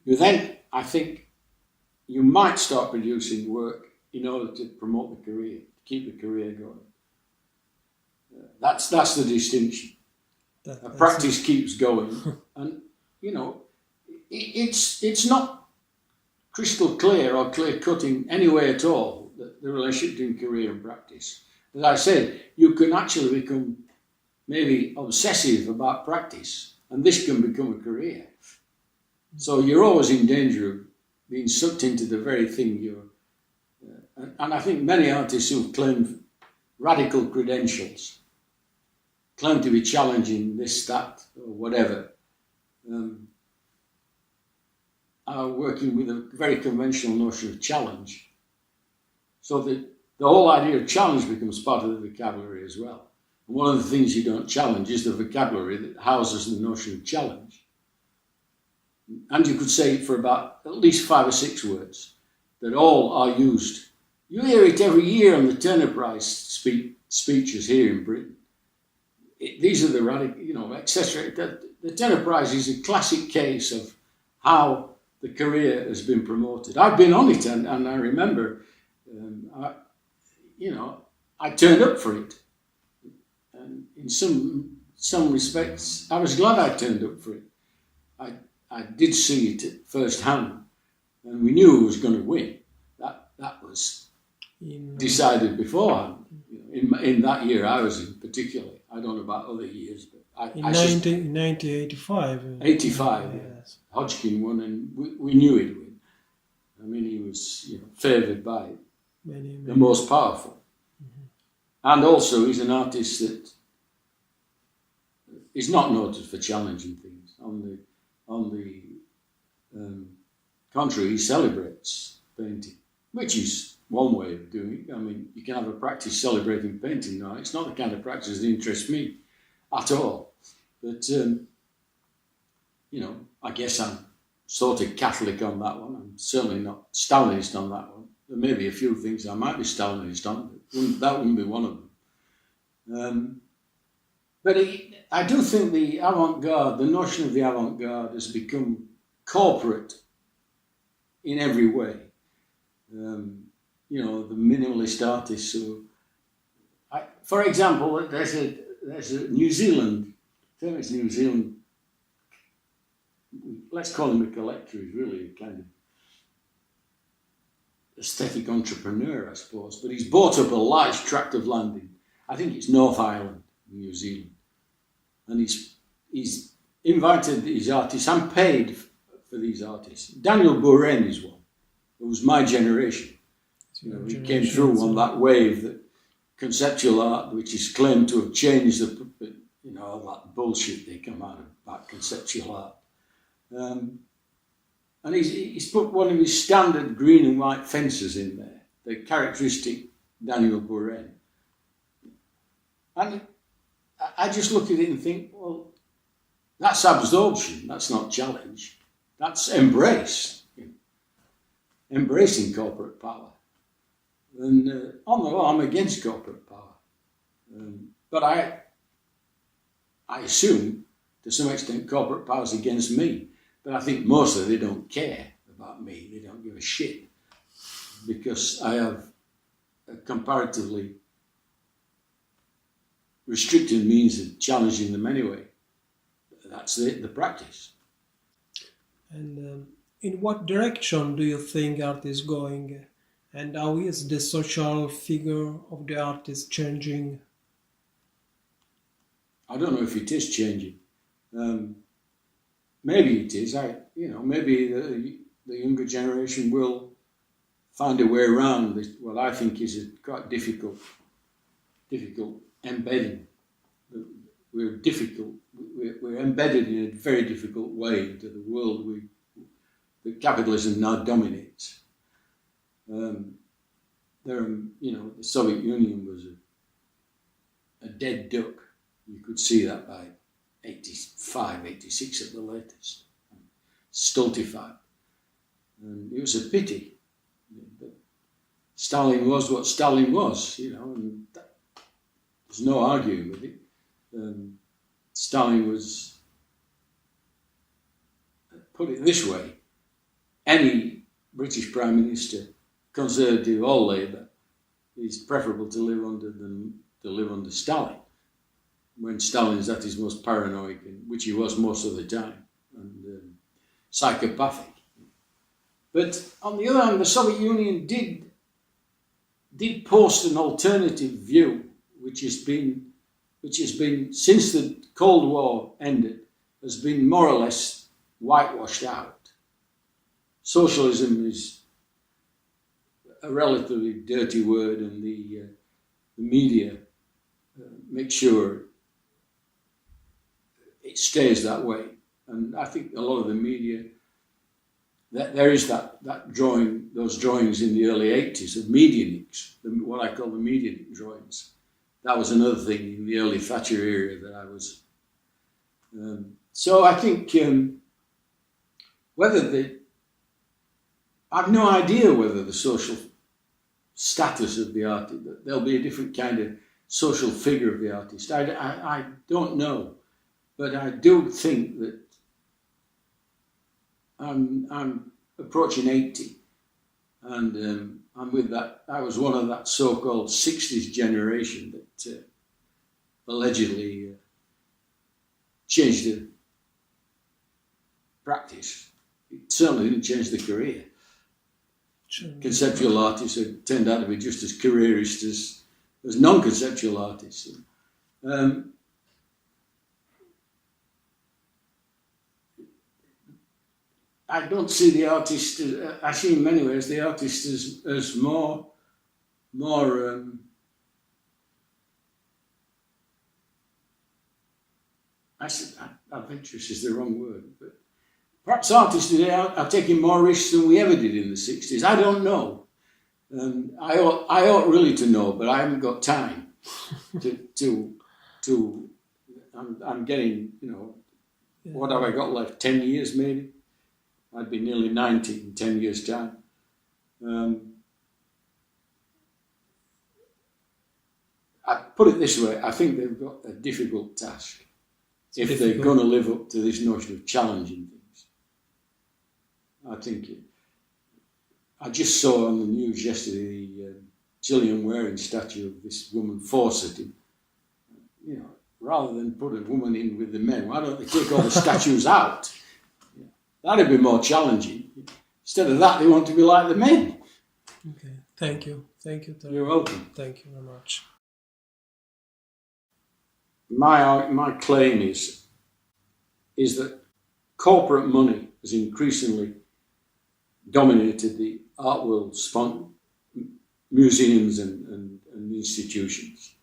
Then I think you might start producing work in order to promote the career, to keep the career going. That's the distinction. Practice keeps going, and it's not crystal clear or clear cut in any way at all, the relationship between career and practice. As I said, you can actually become maybe obsessive about practice, and this can become a career. So you're always in danger of being sucked into the very thing you're. And I think many artists who've claimed radical credentials, claim to be challenging this, that, or whatever, are working with a very conventional notion of challenge. So the whole idea of challenge becomes part of the vocabulary as well. And one of the things you don't challenge is the vocabulary that houses the notion of challenge. And you could say it for about at least 5 or 6 words that all are used. You hear it every year on the Turner Prize speeches here in Britain. These are the radical, etc. The Turner Prize is a classic case of how the career has been promoted. I've been on it, and I remember, I turned up for it. And in some respects, I was glad I turned up for it. I did see it at first hand, and we knew who was going to win. That was decided beforehand. In that year I was in particularly. I don't know about other years, but in 1985. 85, yes. Hodgkin won, and we knew he'd win. I mean, he was favoured by Many. the most powerful. Mm-hmm. And also, he's an artist that is not noted for challenging things. On the contrary, he celebrates painting, which is one way of doing it. I mean, you can have a practice celebrating painting now. It's not the kind of practice that interests me at all. But, I guess I'm sort of Catholic on that one. I'm certainly not Stalinist on that one. There may be a few things I might be Stalinist on, but that wouldn't be one of them. But I do think the avant-garde, the notion of the avant-garde has become corporate in every way. The minimalist artists who, for example, there's a New Zealand, famous New Zealand, let's call him a collector, he's really a kind of aesthetic entrepreneur, I suppose, but he's bought up a large tract of land in, I think it's North Island, New Zealand, and he's invited these artists and paid for these artists. Daniel Buren is one. It was my generation. He came through on that wave that conceptual art, which is claimed to have changed all that bullshit they come out of about conceptual art. And he's put one of his standard green and white fences in there, the characteristic Daniel Buren. And I just look at it and think, well, that's absorption, that's not challenge, that's embrace, embracing corporate power. And on the whole, I'm against corporate power. But I assume, to some extent, corporate power is against me. But I think mostly they don't care about me. They don't give a shit. Because I have a comparatively restricted means of challenging them anyway. That's the practice. And in what direction do you think art is going? And how is the social figure of the artist changing? I don't know if it is changing. Maybe it is. Maybe the younger generation will find a way around this, what I think is a quite difficult embedding. We're embedded in a very difficult way into the world that capitalism now dominates. The Soviet Union was a dead duck. You could see that by 85, 86 at the latest. Stultified. And it was a pity. But Stalin was what Stalin was, and there's no arguing with it. Stalin was, put it this way, any British Prime Minister, Conservative or Labour, is preferable to live under than to live under Stalin. When Stalin's at his most paranoid, which he was most of the time, and psychopathic. But on the other hand, the Soviet Union did post an alternative view, which has been since the Cold War ended, has been more or less whitewashed out. Socialism is a relatively dirty word, and the media make sure it stays that way. And I think a lot of the media, there is that drawing, those drawings in the early 80s of medianics, what I call the medianic drawings. That was another thing in the early Thatcher era that I was. So I think I've no idea whether the social status of the artist, there'll be a different kind of social figure of the artist. I don't know, but I do think that I'm approaching 80, and I'm with that. I was one of that so-called 60s generation that allegedly changed the practice. It certainly didn't change the career. Sure. Conceptual artists have turned out to be just as careerist as non-conceptual artists. I don't see the artist, I see in many ways the artist as more adventurous is the wrong word, but perhaps artists today are taking more risks than we ever did in the 60s. I don't know. I ought really to know, but I haven't got time I'm getting, what have I got left? 10 years maybe? I'd be nearly 90 in 10 years' time. I put it this way, I think they've got a difficult task if they're going to live up to this notion of challenging things. I think I just saw on the news yesterday the Gillian Waring statue of this woman Fawcett. You know, rather than put a woman in with the men, why don't they take all the statues out? That'd be more challenging. Instead of that, they want to be like the men. Okay, thank you, Terry. You're welcome. Thank you very much. My claim is that corporate money has increasingly dominated the art world, museums and institutions,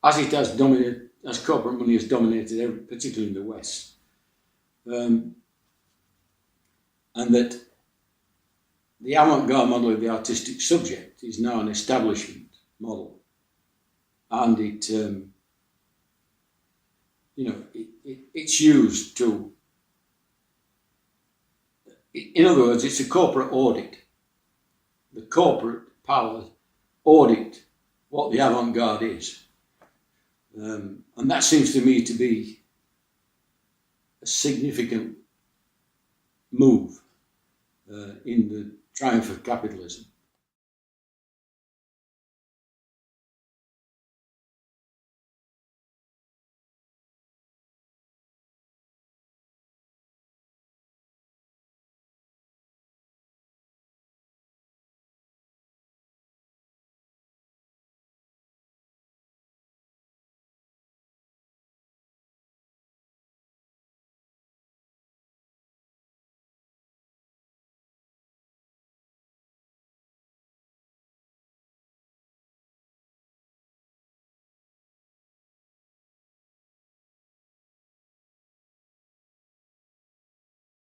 as it has dominated, as corporate money has dominated, particularly in the West, and that the avant-garde model of the artistic subject is now an establishment model, and it's used to, in other words, it's a corporate audit. The corporate powers audit what the avant-garde is. And that seems to me to be a significant move in the triumph of capitalism.